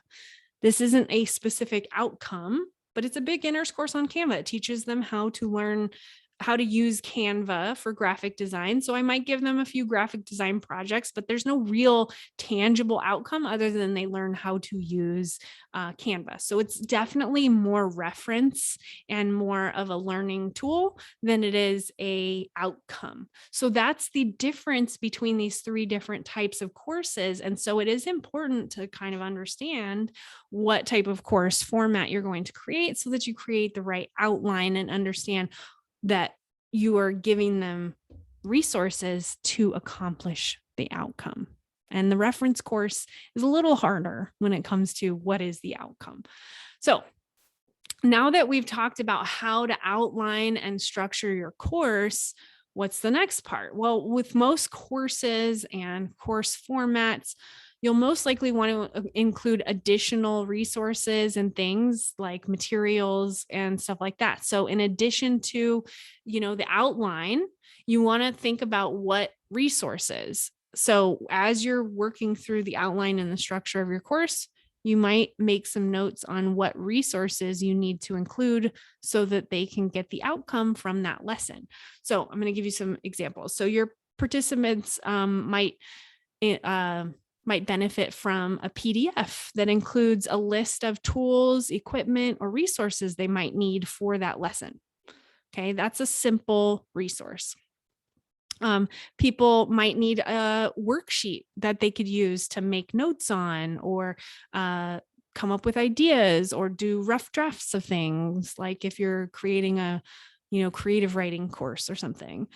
this isn't a specific outcome, but it's a beginner's course on Canva. It teaches them how to learn how to use Canva for graphic design. So I might give them a few graphic design projects, but there's no real tangible outcome other than they learn how to use Canva. So it's definitely more reference and more of a learning tool than it is a outcome. So that's the difference between these three different types of courses. And so it is important to kind of understand what type of course format you're going to create so that you create the right outline and understand that you are giving them resources to accomplish the outcome. And the reference course is a little harder when it comes to what is the outcome. So now that we've talked about how to outline and structure your course, what's the next part? Well, with most courses and course formats, you'll most likely want to include additional resources and things like materials and stuff like that. So in addition to, the outline, you want to think about what resources. So as you're working through the outline and the structure of your course, you might make some notes on what resources you need to include so that they can get the outcome from that lesson. So I'm going to give you some examples. So your participants might benefit from a PDF that includes a list of tools, equipment, or resources they might need for that lesson. Okay, that's a simple resource. People might need a worksheet that they could use to make notes on, or come up with ideas, or do rough drafts of things, like if you're creating a, creative writing course or something.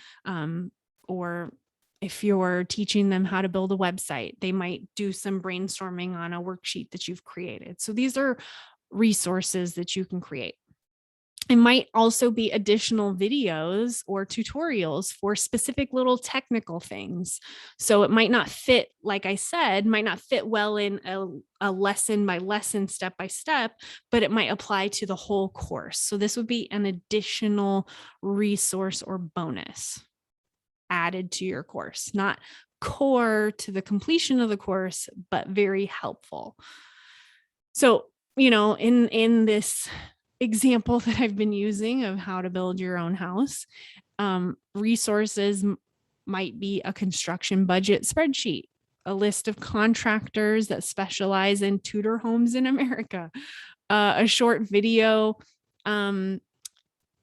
Or if you're teaching them how to build a website, they might do some brainstorming on a worksheet that you've created. So these are resources that you can create. It might also be additional videos or tutorials for specific little technical things. So it might not fit, like I said, might not fit well in a lesson by lesson, step by step, but it might apply to the whole course. So this would be an additional resource or bonus added to your course, not core to the completion of the course, but very helpful. So, in this example that I've been using of how to build your own house, resources might be a construction budget spreadsheet, a list of contractors that specialize in Tudor homes in America, a short video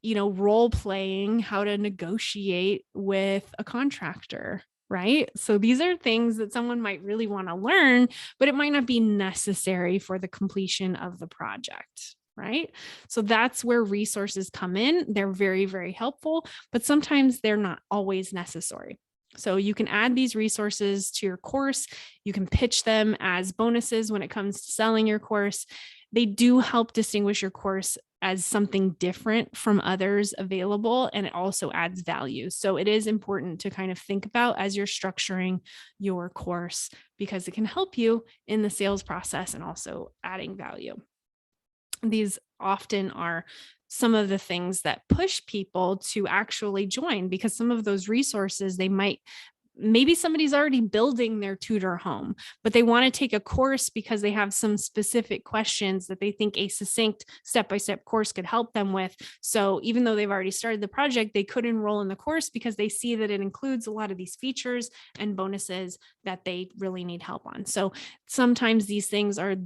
role playing how to negotiate with a contractor, right? So these are things that someone might really want to learn, but it might not be necessary for the completion of the project, right? So that's where resources come in. They're very, very helpful, but sometimes they're not always necessary. So you can add these resources to your course. You can pitch them as bonuses when it comes to selling your course. They do help distinguish your course as something different from others available, and it also adds value. So it is important to kind of think about as you're structuring your course, because it can help you in the sales process and also adding value. These often are some of the things that push people to actually join, because some of those resources maybe somebody's already building their tutor home, but they want to take a course because they have some specific questions that they think a succinct step-by-step course could help them with. So even though they've already started the project, they could enroll in the course because they see that it includes a lot of these features and bonuses that they really need help on. So sometimes these things are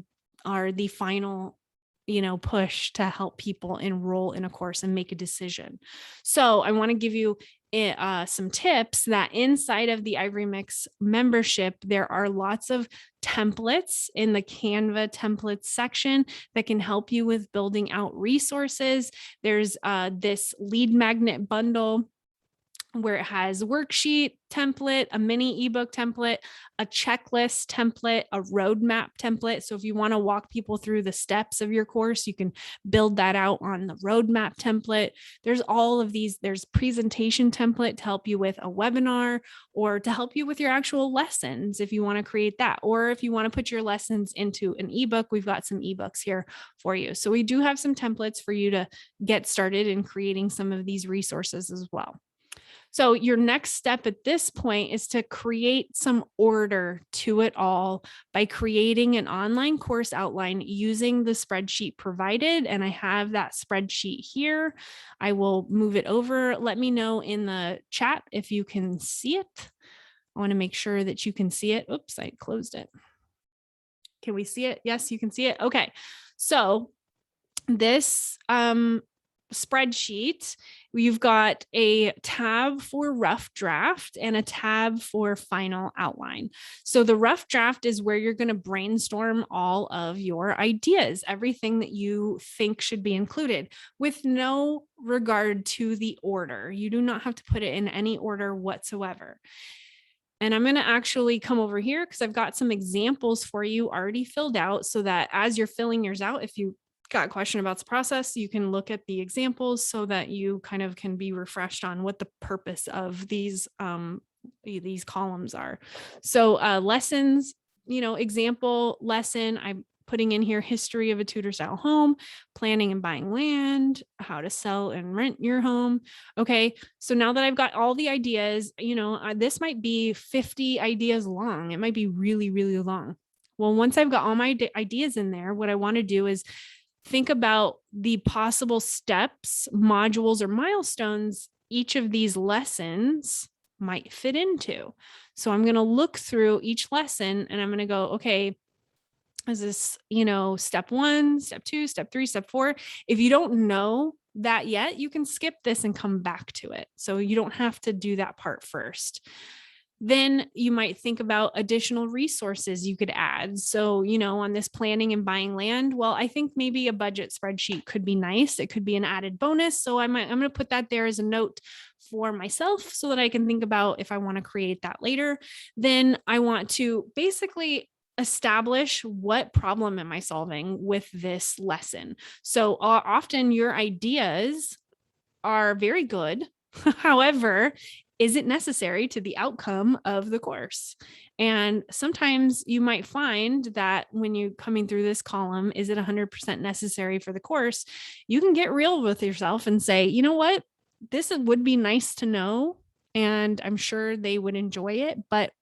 the final push to help people enroll in a course and make a decision. So I want to give you some tips that inside of the Ivory Mix membership, there are lots of templates in the Canva templates section that can help you with building out resources. There's this lead magnet bundle where it has worksheet template, a mini ebook template, a checklist template, a roadmap template. So if you want to walk people through the steps of your course, you can build that out on the roadmap template. There's all of these. There's presentation template to help you with a webinar, or to help you with your actual lessons if you want to create that, or if you want to put your lessons into an ebook, we've got some ebooks here for you. So we do have some templates for you to get started in creating some of these resources as well. So your next step at this point is to create some order to it all by creating an online course outline using the spreadsheet provided. And I have that spreadsheet here. I will move it over. Let me know in the chat if you can see it. I want to make sure that you can see it. Oops, I closed it. Can we see it? Yes, you can see it. Okay. So this spreadsheet, you've got a tab for rough draft and a tab for final outline. So the rough draft is where you're going to brainstorm all of your ideas, everything that you think should be included, with no regard to the order. You do not have to put it in any order whatsoever. And I'm going to actually come over here because I've got some examples for you already filled out, so that as you're filling yours out, if you got a question about the process, you can look at the examples so that you kind of can be refreshed on what the purpose of these columns are. So lessons, example lesson, I'm putting in here history of a tutor style home, planning and buying land, how to sell and rent your home. Okay, so now that I've got all the ideas, this might be 50 ideas long. It might be really, really long. Well, once I've got all my ideas in there, what I want to do is think about the possible steps, modules, or milestones each of these lessons might fit into. So I'm going to look through each lesson and I'm going to go, okay, is this, step 1, step 2, step 3, step 4? If you don't know that yet, you can skip this and come back to it. So you don't have to do that part first. Then you might think about additional resources you could add. So, on this planning and buying land, well, I think maybe a budget spreadsheet could be nice. It could be an added bonus. So I'm going to put that there as a note for myself so that I can think about if I want to create that later. Then I want to basically establish what problem am I solving with this lesson. So often your ideas are very good. However, is it necessary to the outcome of the course? And sometimes you might find that when you're coming through this column, is it 100% necessary for the course? You can get real with yourself and say, you know what, this would be nice to know, and I'm sure they would enjoy it, but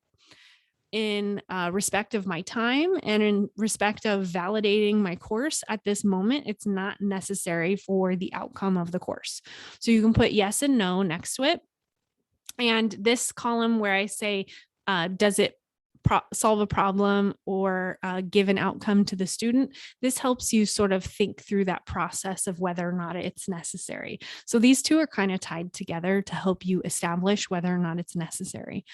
in respect of my time and in respect of validating my course at this moment, it's not necessary for the outcome of the course. So you can put yes and no next to it. And this column where I say, does it solve a problem or give an outcome to the student, this helps you sort of think through that process of whether or not it's necessary. So these two are kind of tied together to help you establish whether or not it's necessary.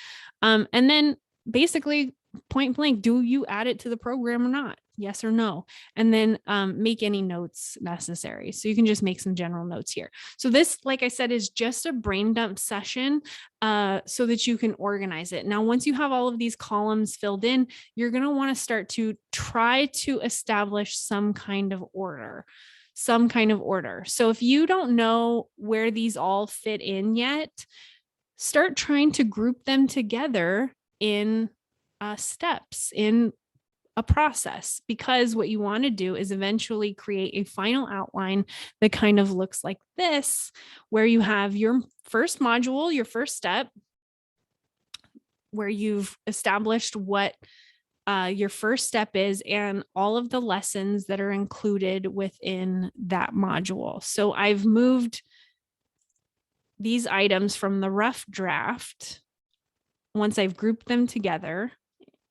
And then basically point blank, do you add it to the program or not? Yes or no? And then make any notes necessary. So you can just make some general notes here. So this, like I said, is just a brain dump session so that you can organize it. Now, once you have all of these columns filled in, you're going to want to start to try to establish some kind of order. So if you don't know where these all fit in yet, start trying to group them together in steps, in a process, because what you want to do is eventually create a final outline that kind of looks like this, where you have your first module, your first step, where you've established what your first step is and all of the lessons that are included within that module. So I've moved these items from the rough draft. Once I've grouped them together,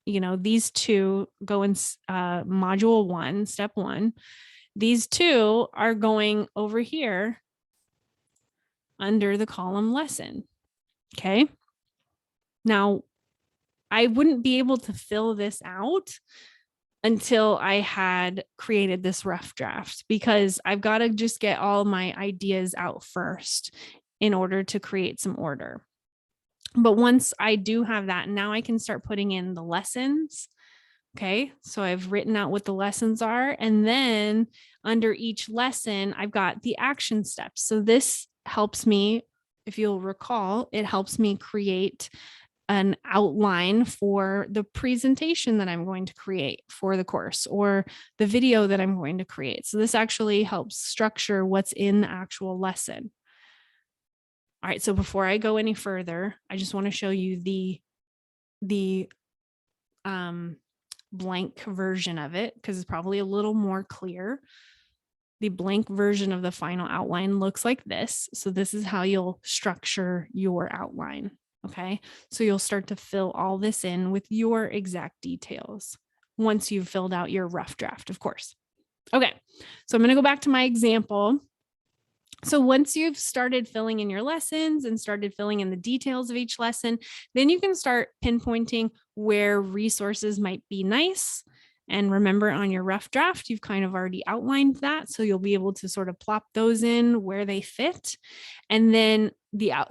these two go in module 1, step 1. These two are going over here under the column lesson. Okay. Now, I wouldn't be able to fill this out until I had created this rough draft, because I've got to just get all my ideas out first in order to create some order. But once I do have that, now I can start putting in the lessons. Okay, so I've written out what the lessons are. And then under each lesson, I've got the action steps. So this helps me, if you'll recall, it helps me create an outline for the presentation that I'm going to create for the course, or the video that I'm going to create. So this actually helps structure what's in the actual lesson. All right, so before I go any further, I just want to show you the blank version of it, because it's probably a little more clear. The blank version of the final outline looks like this. So this is how you'll structure your outline. Okay, so you'll start to fill all this in with your exact details once you've filled out your rough draft, of course. Okay, so I'm going to go back to my example. So once you've started filling in your lessons and started filling in the details of each lesson, then you can start pinpointing where resources might be nice. And remember, on your rough draft, you've kind of already outlined that. So you'll be able to sort of plop those in where they fit. And then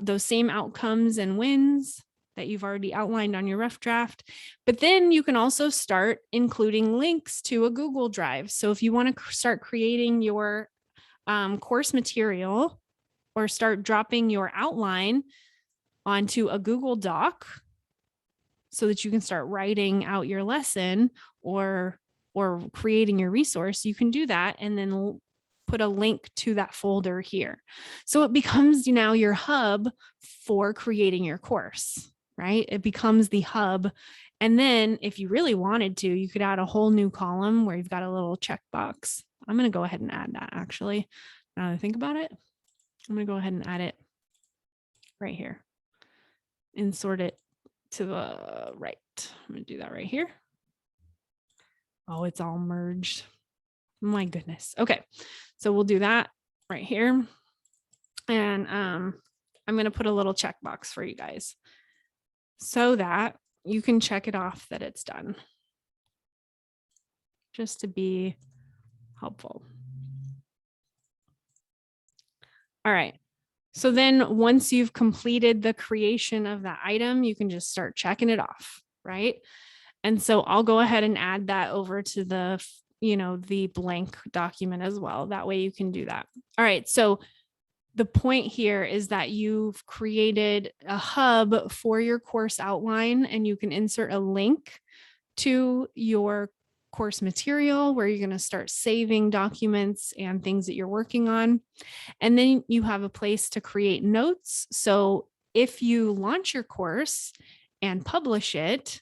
those same outcomes and wins that you've already outlined on your rough draft. But then you can also start including links to a Google Drive. So if you want to start creating your course material, or start dropping your outline onto a Google Doc so that you can start writing out your lesson or creating your resource, you can do that and then put a link to that folder here. So it becomes now your hub for creating your course, right? It becomes the hub. And then if you really wanted to, you could add a whole new column where you've got a little checkbox. I'm going to go ahead and add that, actually. Now that I think about it, I'm going to go ahead and add it right here and sort it to the right. I'm going to do that right here. Oh, it's all merged. My goodness. Okay, so we'll do that right here. And I'm going to put a little checkbox for you guys so that you can check it off that it's done, just to be helpful. All right. So then once you've completed the creation of that item, you can just start checking it off, right? And so I'll go ahead and add that over to the, the blank document as well. That way you can do that. All right. So the point here is that you've created a hub for your course outline, and you can insert a link to your course material where you're going to start saving documents and things that you're working on. And then you have a place to create notes. So if you launch your course and publish it,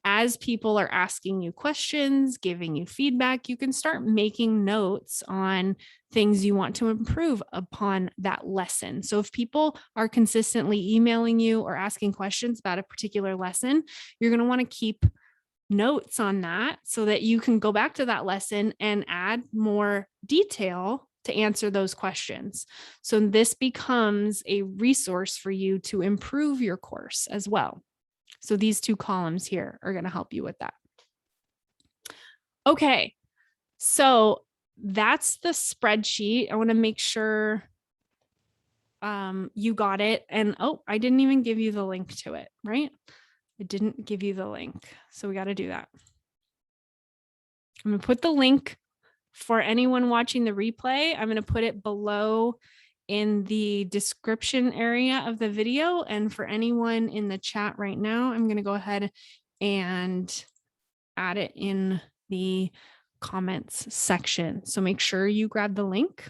as people are asking you questions, giving you feedback, you can start making notes on things you want to improve upon that lesson. So if people are consistently emailing you or asking questions about a particular lesson, you're going to want to keep notes on that so that you can go back to that lesson and add more detail to answer those questions. So this becomes a resource for you to improve your course as well. So these two columns here are going to help you with that. Okay, so that's the spreadsheet. I want to make sure you got it. And oh, I didn't even give you the link to it, right? I didn't give you the link. So we got to do that. I'm going to put the link for anyone watching the replay. I'm going to put it below in the description area of the video. And for anyone in the chat right now, I'm going to go ahead and add it in the comments section. So make sure you grab the link.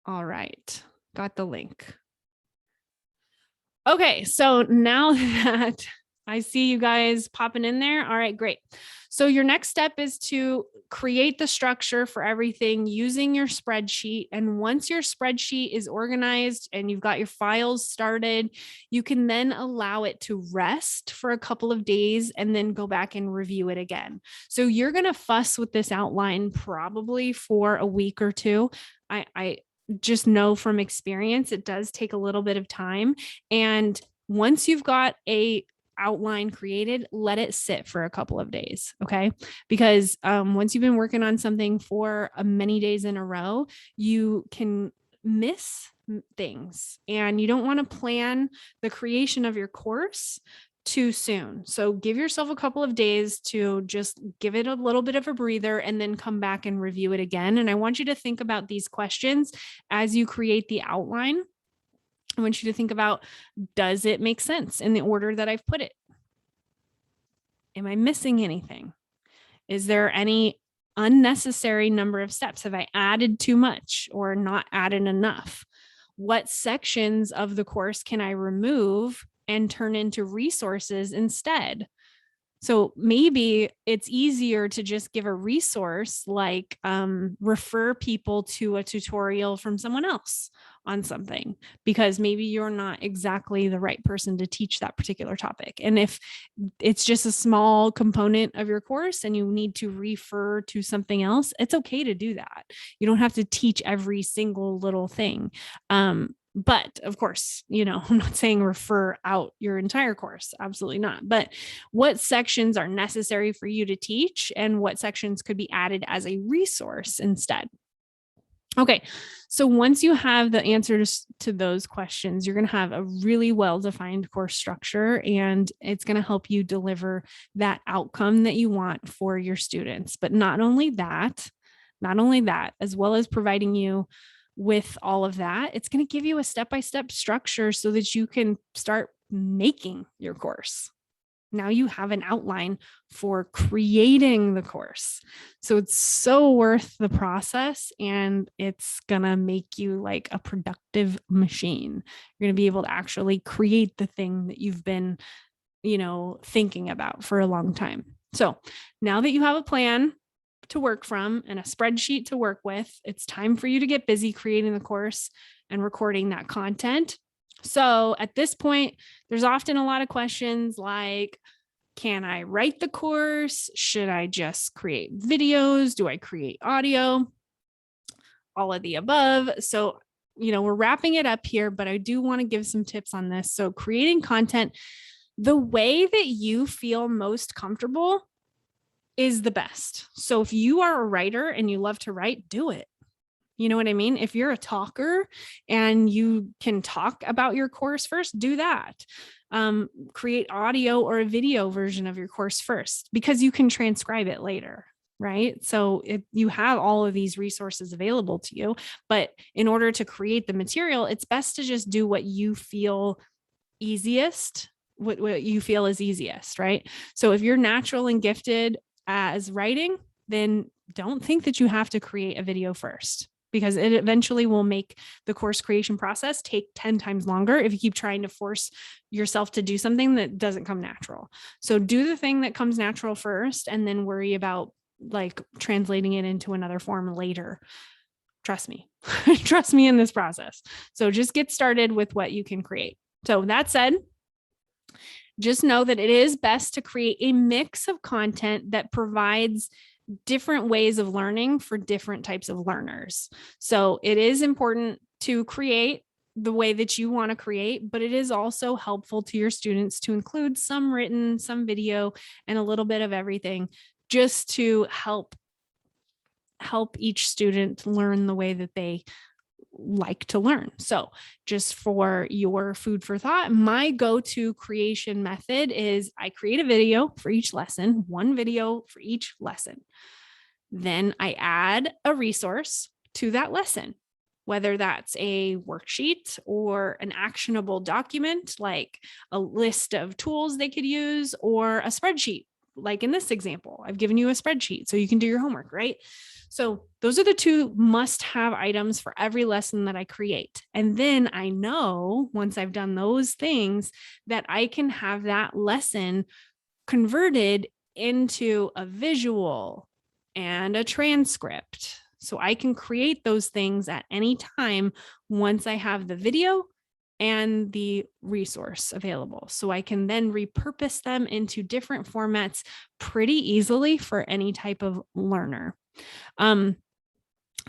All right, got the link. Okay, so now that I see you guys popping in there. All right, great. So your next step is to create the structure for everything using your spreadsheet. And once your spreadsheet is organized and you've got your files started, you can then allow it to rest for a couple of days and then go back and review it again. So you're going to fuss with this outline probably for a week or two. I just know from experience, it does take a little bit of time. And once you've got a outline created, let it sit for a couple of days. Okay. Because once you've been working on something for many days in a row, you can miss things, and you don't want to plan the creation of your course too soon. So give yourself a couple of days to just give it a little bit of a breather and then come back and review it again. And I want you to think about these questions as you create the outline. I want you to think about, does it make sense in the order that I've put it? Am I missing anything? Is there any unnecessary number of steps? Have I added too much or not added enough? What sections of the course can I remove and turn into resources instead? So maybe it's easier to just give a resource like refer people to a tutorial from someone else on something, because maybe you're not exactly the right person to teach that particular topic. And if it's just a small component of your course and you need to refer to something else, it's okay to do that. You don't have to teach every single little thing. But of course, I'm not saying refer out your entire course. Absolutely not. But what sections are necessary for you to teach and what sections could be added as a resource instead? Okay, so once you have the answers to those questions, you're going to have a really well-defined course structure, and it's going to help you deliver that outcome that you want for your students. But not only that, as well as providing you with all of that, it's going to give you a step-by-step structure so that you can start making your course. Now you have an outline for creating the course. So it's so worth the process, and it's going to make you like a productive machine. You're going to be able to actually create the thing that you've been, thinking about for a long time. So now that you have a plan to work from and a spreadsheet to work with, it's time for you to get busy creating the course and recording that content. So at this point, there's often a lot of questions like, can I write the course? Should I just create videos? Do I create audio? All of the above. So, we're wrapping it up here, but I do want to give some tips on this. So creating content the way that you feel most comfortable is the best. So if you are a writer and you love to write, do it. You know what I mean? If you're a talker and you can talk about your course first, do that. Create audio or a video version of your course first, because you can transcribe it later, right? So you have all of these resources available to you, but in order to create the material, it's best to just do what you feel easiest, what you feel is easiest, right? So if you're natural and gifted as writing, then don't think that you have to create a video first. because it eventually will make the course creation process take 10 times longer if you keep trying to force yourself to do something that doesn't come natural. So do the thing that comes natural first and then worry about like translating it into another form later. Trust me, trust me in this process. So just get started with what you can create. So that said, just know that it is best to create a mix of content that provides different ways of learning for different types of learners. So it is important to create the way that you want to create, but it is also helpful to your students to include some written, some video, and a little bit of everything just to help each student learn the way that they like to learn. So just for your food for thought, my go-to creation method is I create a video for each lesson, one video for each lesson. Then I add a resource to that lesson, whether that's a worksheet or an actionable document, like a list of tools they could use, or a spreadsheet. Like in this example, I've given you a spreadsheet so you can do your homework, right? So those are the two must-have items for every lesson that I create. And then I know once I've done those things that I can have that lesson converted into a visual and a transcript. So I can create those things at any time once I have the video and the resource available. So I can then repurpose them into different formats pretty easily for any type of learner.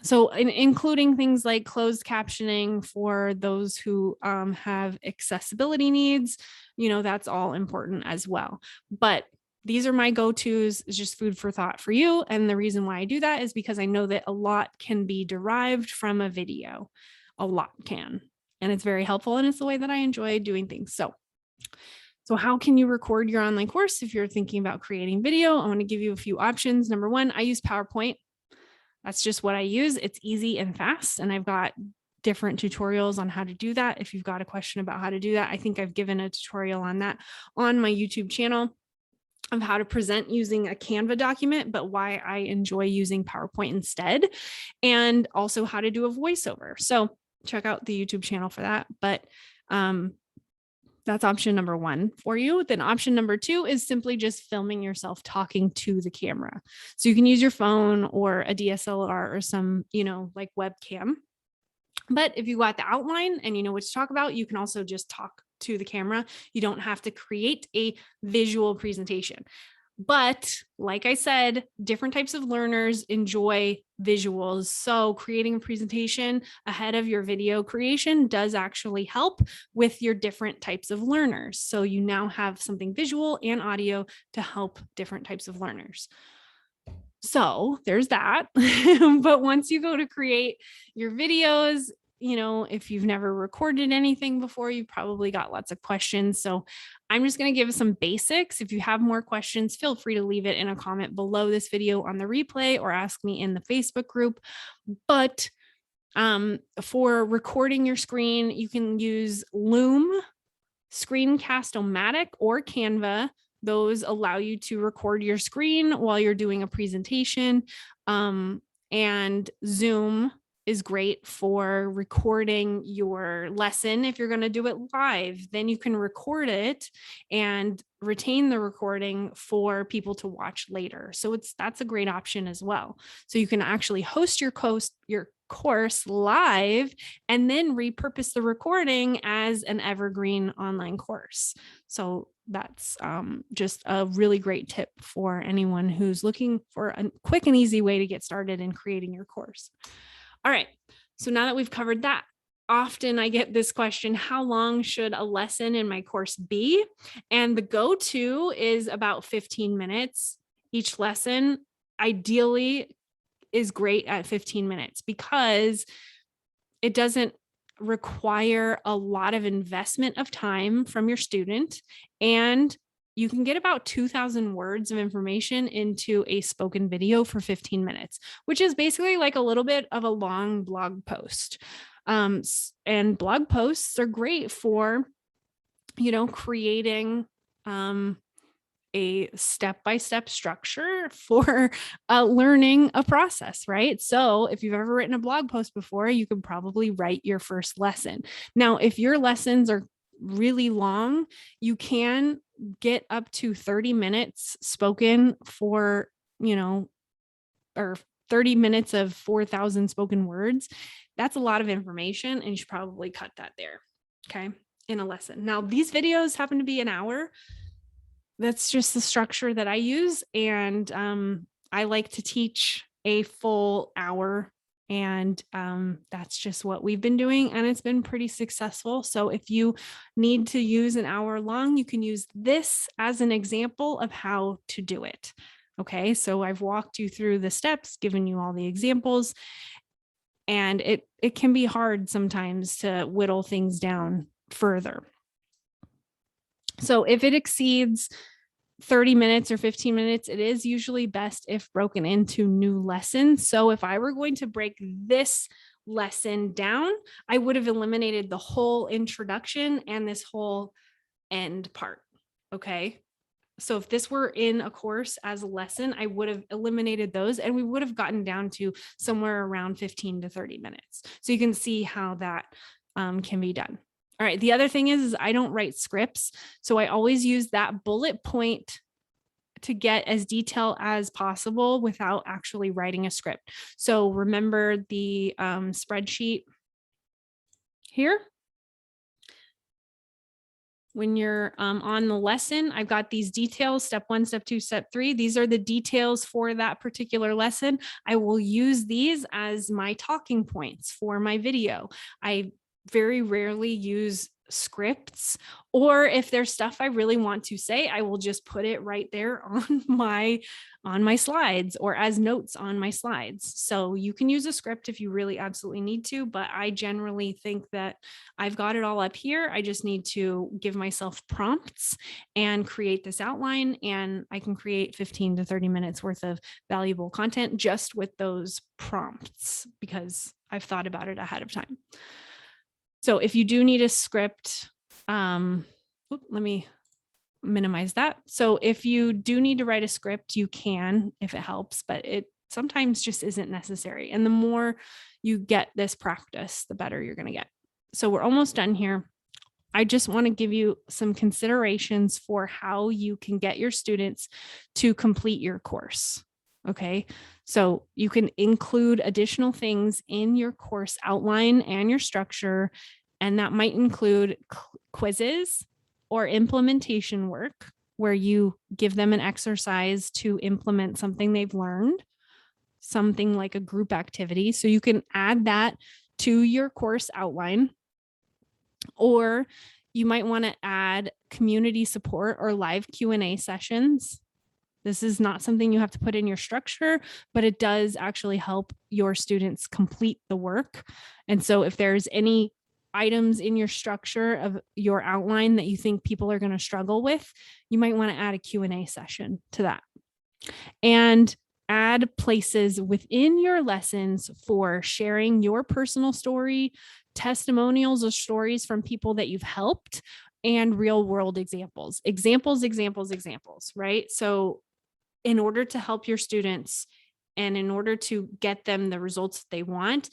So including things like closed captioning for those who have accessibility needs, that's all important as well. But these are my go-tos, just food for thought for you. And the reason why I do that is because I know that a lot can be derived from a video. A lot can. And it's very helpful. And it's the way that I enjoy doing things. So how can you record your online course if you're thinking about creating video? I want to give you a few options. Number one, I use PowerPoint. That's just what I use. It's easy and fast. And I've got different tutorials on how to do that. If you've got a question about how to do that, I think I've given a tutorial on that on my YouTube channel of how to present using a Canva document, but why I enjoy using PowerPoint instead, and also how to do a voiceover. So check out the YouTube channel for that. But that's option number one for you. Then option number two is simply just filming yourself talking to the camera. So you can use your phone or a DSLR or some, like webcam. But if you got the outline and you know what to talk about, you can also just talk to the camera. You don't have to create a visual presentation. But like I said, different types of learners enjoy visuals. So creating a presentation ahead of your video creation does actually help with your different types of learners. So you now have something visual and audio to help different types of learners. So there's that. But once you go to create your videos, if you've never recorded anything before, you've probably got lots of questions. So I'm just going to give some basics. If you have more questions, feel free to leave it in a comment below this video on the replay or ask me in the Facebook group. But for recording your screen, you can use Loom, Screencast-O-Matic, or Canva. Those allow you to record your screen while you're doing a presentation. And Zoom is great for recording your lesson. If you're going to do it live, then you can record it and retain the recording for people to watch later. So that's a great option as well. So you can actually host your course live and then repurpose the recording as an evergreen online course. So that's just a really great tip for anyone who's looking for a quick and easy way to get started in creating your course. All right. So now that we've covered that, often I get this question, how long should a lesson in my course be? And the go-to is about 15 minutes. Each lesson ideally is great at 15 minutes because it doesn't require a lot of investment of time from your student, and you can get about 2,000 words of information into a spoken video for 15 minutes, which is basically like a little bit of a long blog post. And blog posts are great for, creating a step-by-step structure for learning a process, right? So if you've ever written a blog post before, you could probably write your first lesson. Now, if your lessons are really long, you can get up to 30 minutes spoken for, or 30 minutes of 4,000 spoken words. That's a lot of information, and you should probably cut that there, okay, in a lesson. Now, these videos happen to be an hour. That's just the structure that I use. And I like to teach a full hour. And that's just what we've been doing. And it's been pretty successful. So if you need to use an hour long, you can use this as an example of how to do it. Okay, so I've walked you through the steps, given you all the examples. And it can be hard sometimes to whittle things down further. So if it exceeds 30 minutes or 15 minutes, it is usually best if broken into new lessons. So if I were going to break this lesson down, I would have eliminated the whole introduction and this whole end part. Okay. So if this were in a course as a lesson, I would have eliminated those, and we would have gotten down to somewhere around 15 to 30 minutes. So you can see how that can be done. All right. The other thing is I don't write scripts. So I always use that bullet point to get as detailed as possible without actually writing a script. So remember the spreadsheet here. When you're on the lesson, I've got these details, step 1, step 2, step 3. These are the details for that particular lesson. I will use these as my talking points for my video. I very rarely use scripts, or if there's stuff I really want to say, I will just put it right there on my slides or as notes on my slides. So you can use a script if you really absolutely need to, but I generally think that I've got it all up here. I just need to give myself prompts and create this outline, and I can create 15 to 30 minutes worth of valuable content just with those prompts because I've thought about it ahead of time. So if you do need a script, let me minimize that. So if you do need to write a script, you can, if it helps, but it sometimes just isn't necessary. And the more you get this practice, the better you're going to get. So we're almost done here. I just want to give you some considerations for how you can get your students to complete your course. Okay, so you can include additional things in your course outline and your structure, and that might include quizzes or implementation work where you give them an exercise to implement something they've learned, something like a group activity. So you can add that to your course outline, or you might want to add community support or live Q&A sessions. This is not something you have to put in your structure, but it does actually help your students complete the work. And so if there's any items in your structure of your outline that you think people are going to struggle with, you might want to add a Q&A session to that. And add places within your lessons for sharing your personal story, testimonials or stories from people that you've helped, and real world examples, right? So in order to help your students and in order to get them the results that they want,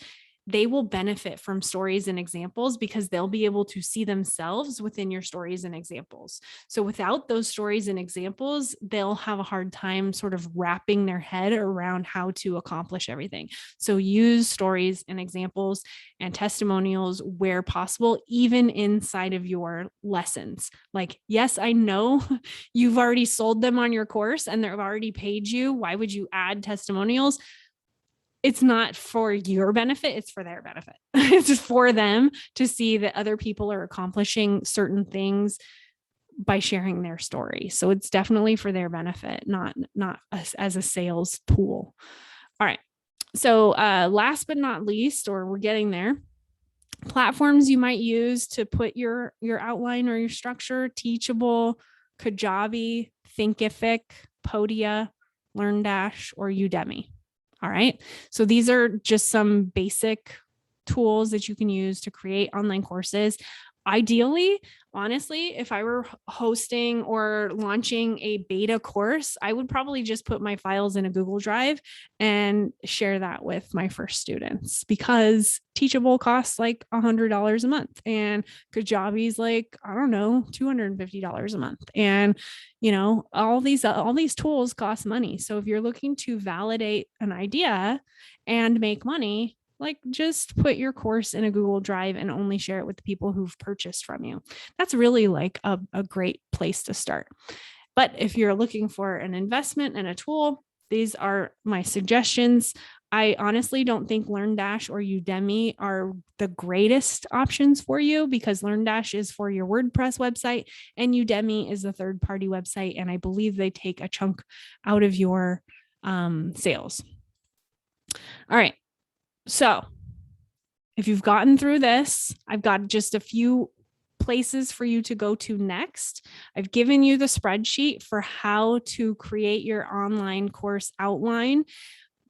they will benefit from stories and examples because they'll be able to see themselves within your stories and examples. So without those stories and examples, they'll have a hard time sort of wrapping their head around how to accomplish everything. So use stories and examples and testimonials where possible, even inside of your lessons. Like, yes, I know you've already sold them on your course and they've already paid you. Why would you add testimonials? It's not for your benefit, it's for their benefit. It's just for them to see that other people are accomplishing certain things by sharing their story. So it's definitely for their benefit, not as a sales tool. All right. So last but not least, or we're getting there, platforms you might use to put your outline or your structure: Teachable, Kajabi, Thinkific, Podia, LearnDash, or Udemy. All right. So these are just some basic tools that you can use to create online courses. Ideally, honestly, if I were hosting or launching a beta course, I would probably just put my files in a Google Drive and share that with my first students, because Teachable costs like $100 a month and Kajabi's like, I don't know, $250 a month. And, all these tools cost money. So if you're looking to validate an idea and make money, like, just put your course in a Google Drive and only share it with the people who've purchased from you. That's really like a great place to start. But if you're looking for an investment and a tool, these are my suggestions. I honestly don't think LearnDash or Udemy are the greatest options for you, because LearnDash is for your WordPress website and Udemy is a third-party website. And I believe they take a chunk out of your sales. All right. So if you've gotten through this, I've got just a few places for you to go to next. I've given you the spreadsheet for how to create your online course outline.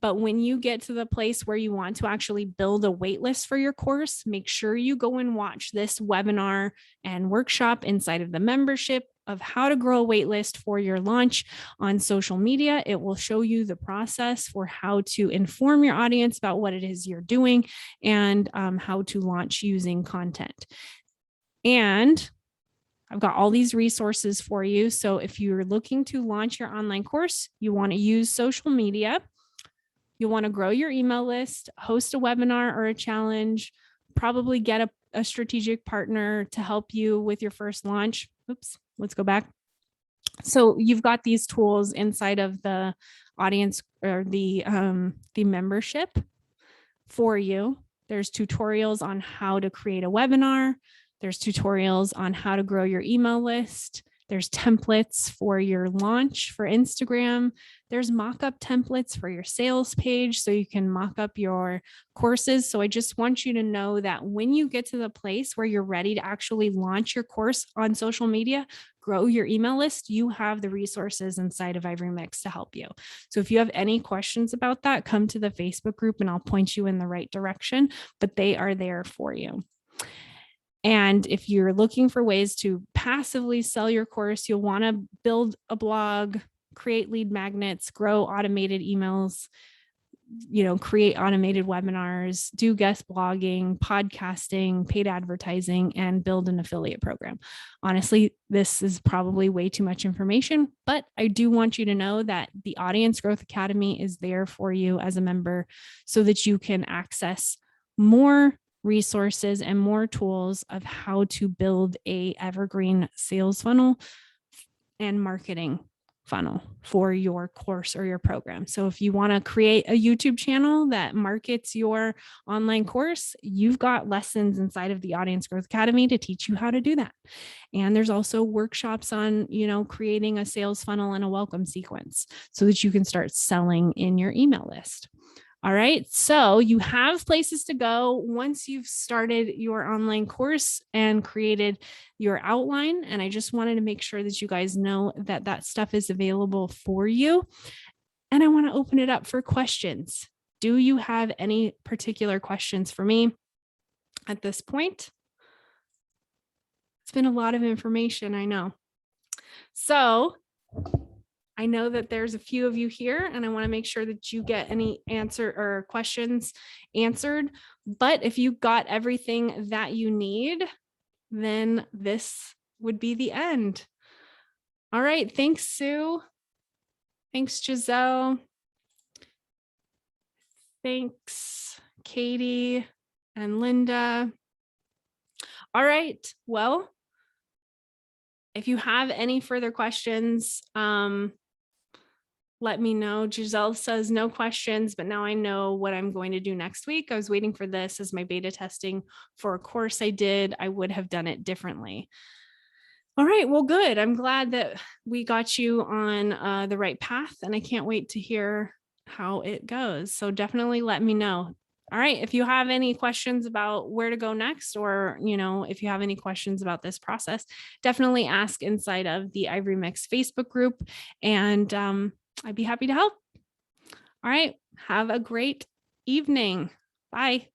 But when you get to the place where you want to actually build a waitlist for your course, make sure you go and watch this webinar and workshop inside of the membership of how to grow a waitlist for your launch on social media. It will show you the process for how to inform your audience about what it is you're doing and how to launch using content. And I've got all these resources for you. So if you're looking to launch your online course, you want to use social media. You'll want to grow your email list, host a webinar or a challenge, probably get a strategic partner to help you with your first launch. Oops, let's go back. So you've got these tools inside of the audience or the membership for you. There's tutorials on how to create a webinar. There's tutorials on how to grow your email list. There's templates for your launch for Instagram. There's mock-up templates for your sales page, so you can mock up your courses. So I just want you to know that when you get to the place where you're ready to actually launch your course on social media, grow your email list, you have the resources inside of Ivory Mix to help you. So if you have any questions about that, come to the Facebook group and I'll point you in the right direction, but they are there for you. And if you're looking for ways to passively sell your course, you'll want to build a blog, create lead magnets, grow automated emails, create automated webinars, do guest blogging, podcasting, paid advertising, and build an affiliate program. Honestly, this is probably way too much information, but I do want you to know that the Audience Growth Academy is there for you as a member so that you can access more resources and more tools of how to build a evergreen sales funnel and marketing funnel for your course or your program. So if you want to create a YouTube channel that markets your online course, you've got lessons inside of the Audience Growth Academy to teach you how to do that. And there's also workshops on, creating a sales funnel and a welcome sequence so that you can start selling in your email list. All right, so you have places to go once you've started your online course and created your outline. And I just wanted to make sure that you guys know that that stuff is available for you. And I want to open it up for questions. Do you have any particular questions for me at this point? It's been a lot of information, I know. So I know that there's a few of you here and I want to make sure that you get any answer or questions answered. But if you got everything that you need, then this would be the end. All right. Thanks, Sue. Thanks, Giselle. Thanks, Katie and Linda. All right. Well, if you have any further questions, let me know. Giselle says no questions, but now I know what I'm going to do next week. I was waiting for this as my beta testing for a course I did. I would have done it differently. All right, well, good. I'm glad that we got you on the right path, and I can't wait to hear how it goes. So definitely let me know. All right, if you have any questions about where to go next, or, if you have any questions about this process, definitely ask inside of the Ivory Mix Facebook group, and I'd be happy to help. All right. Have a great evening. Bye.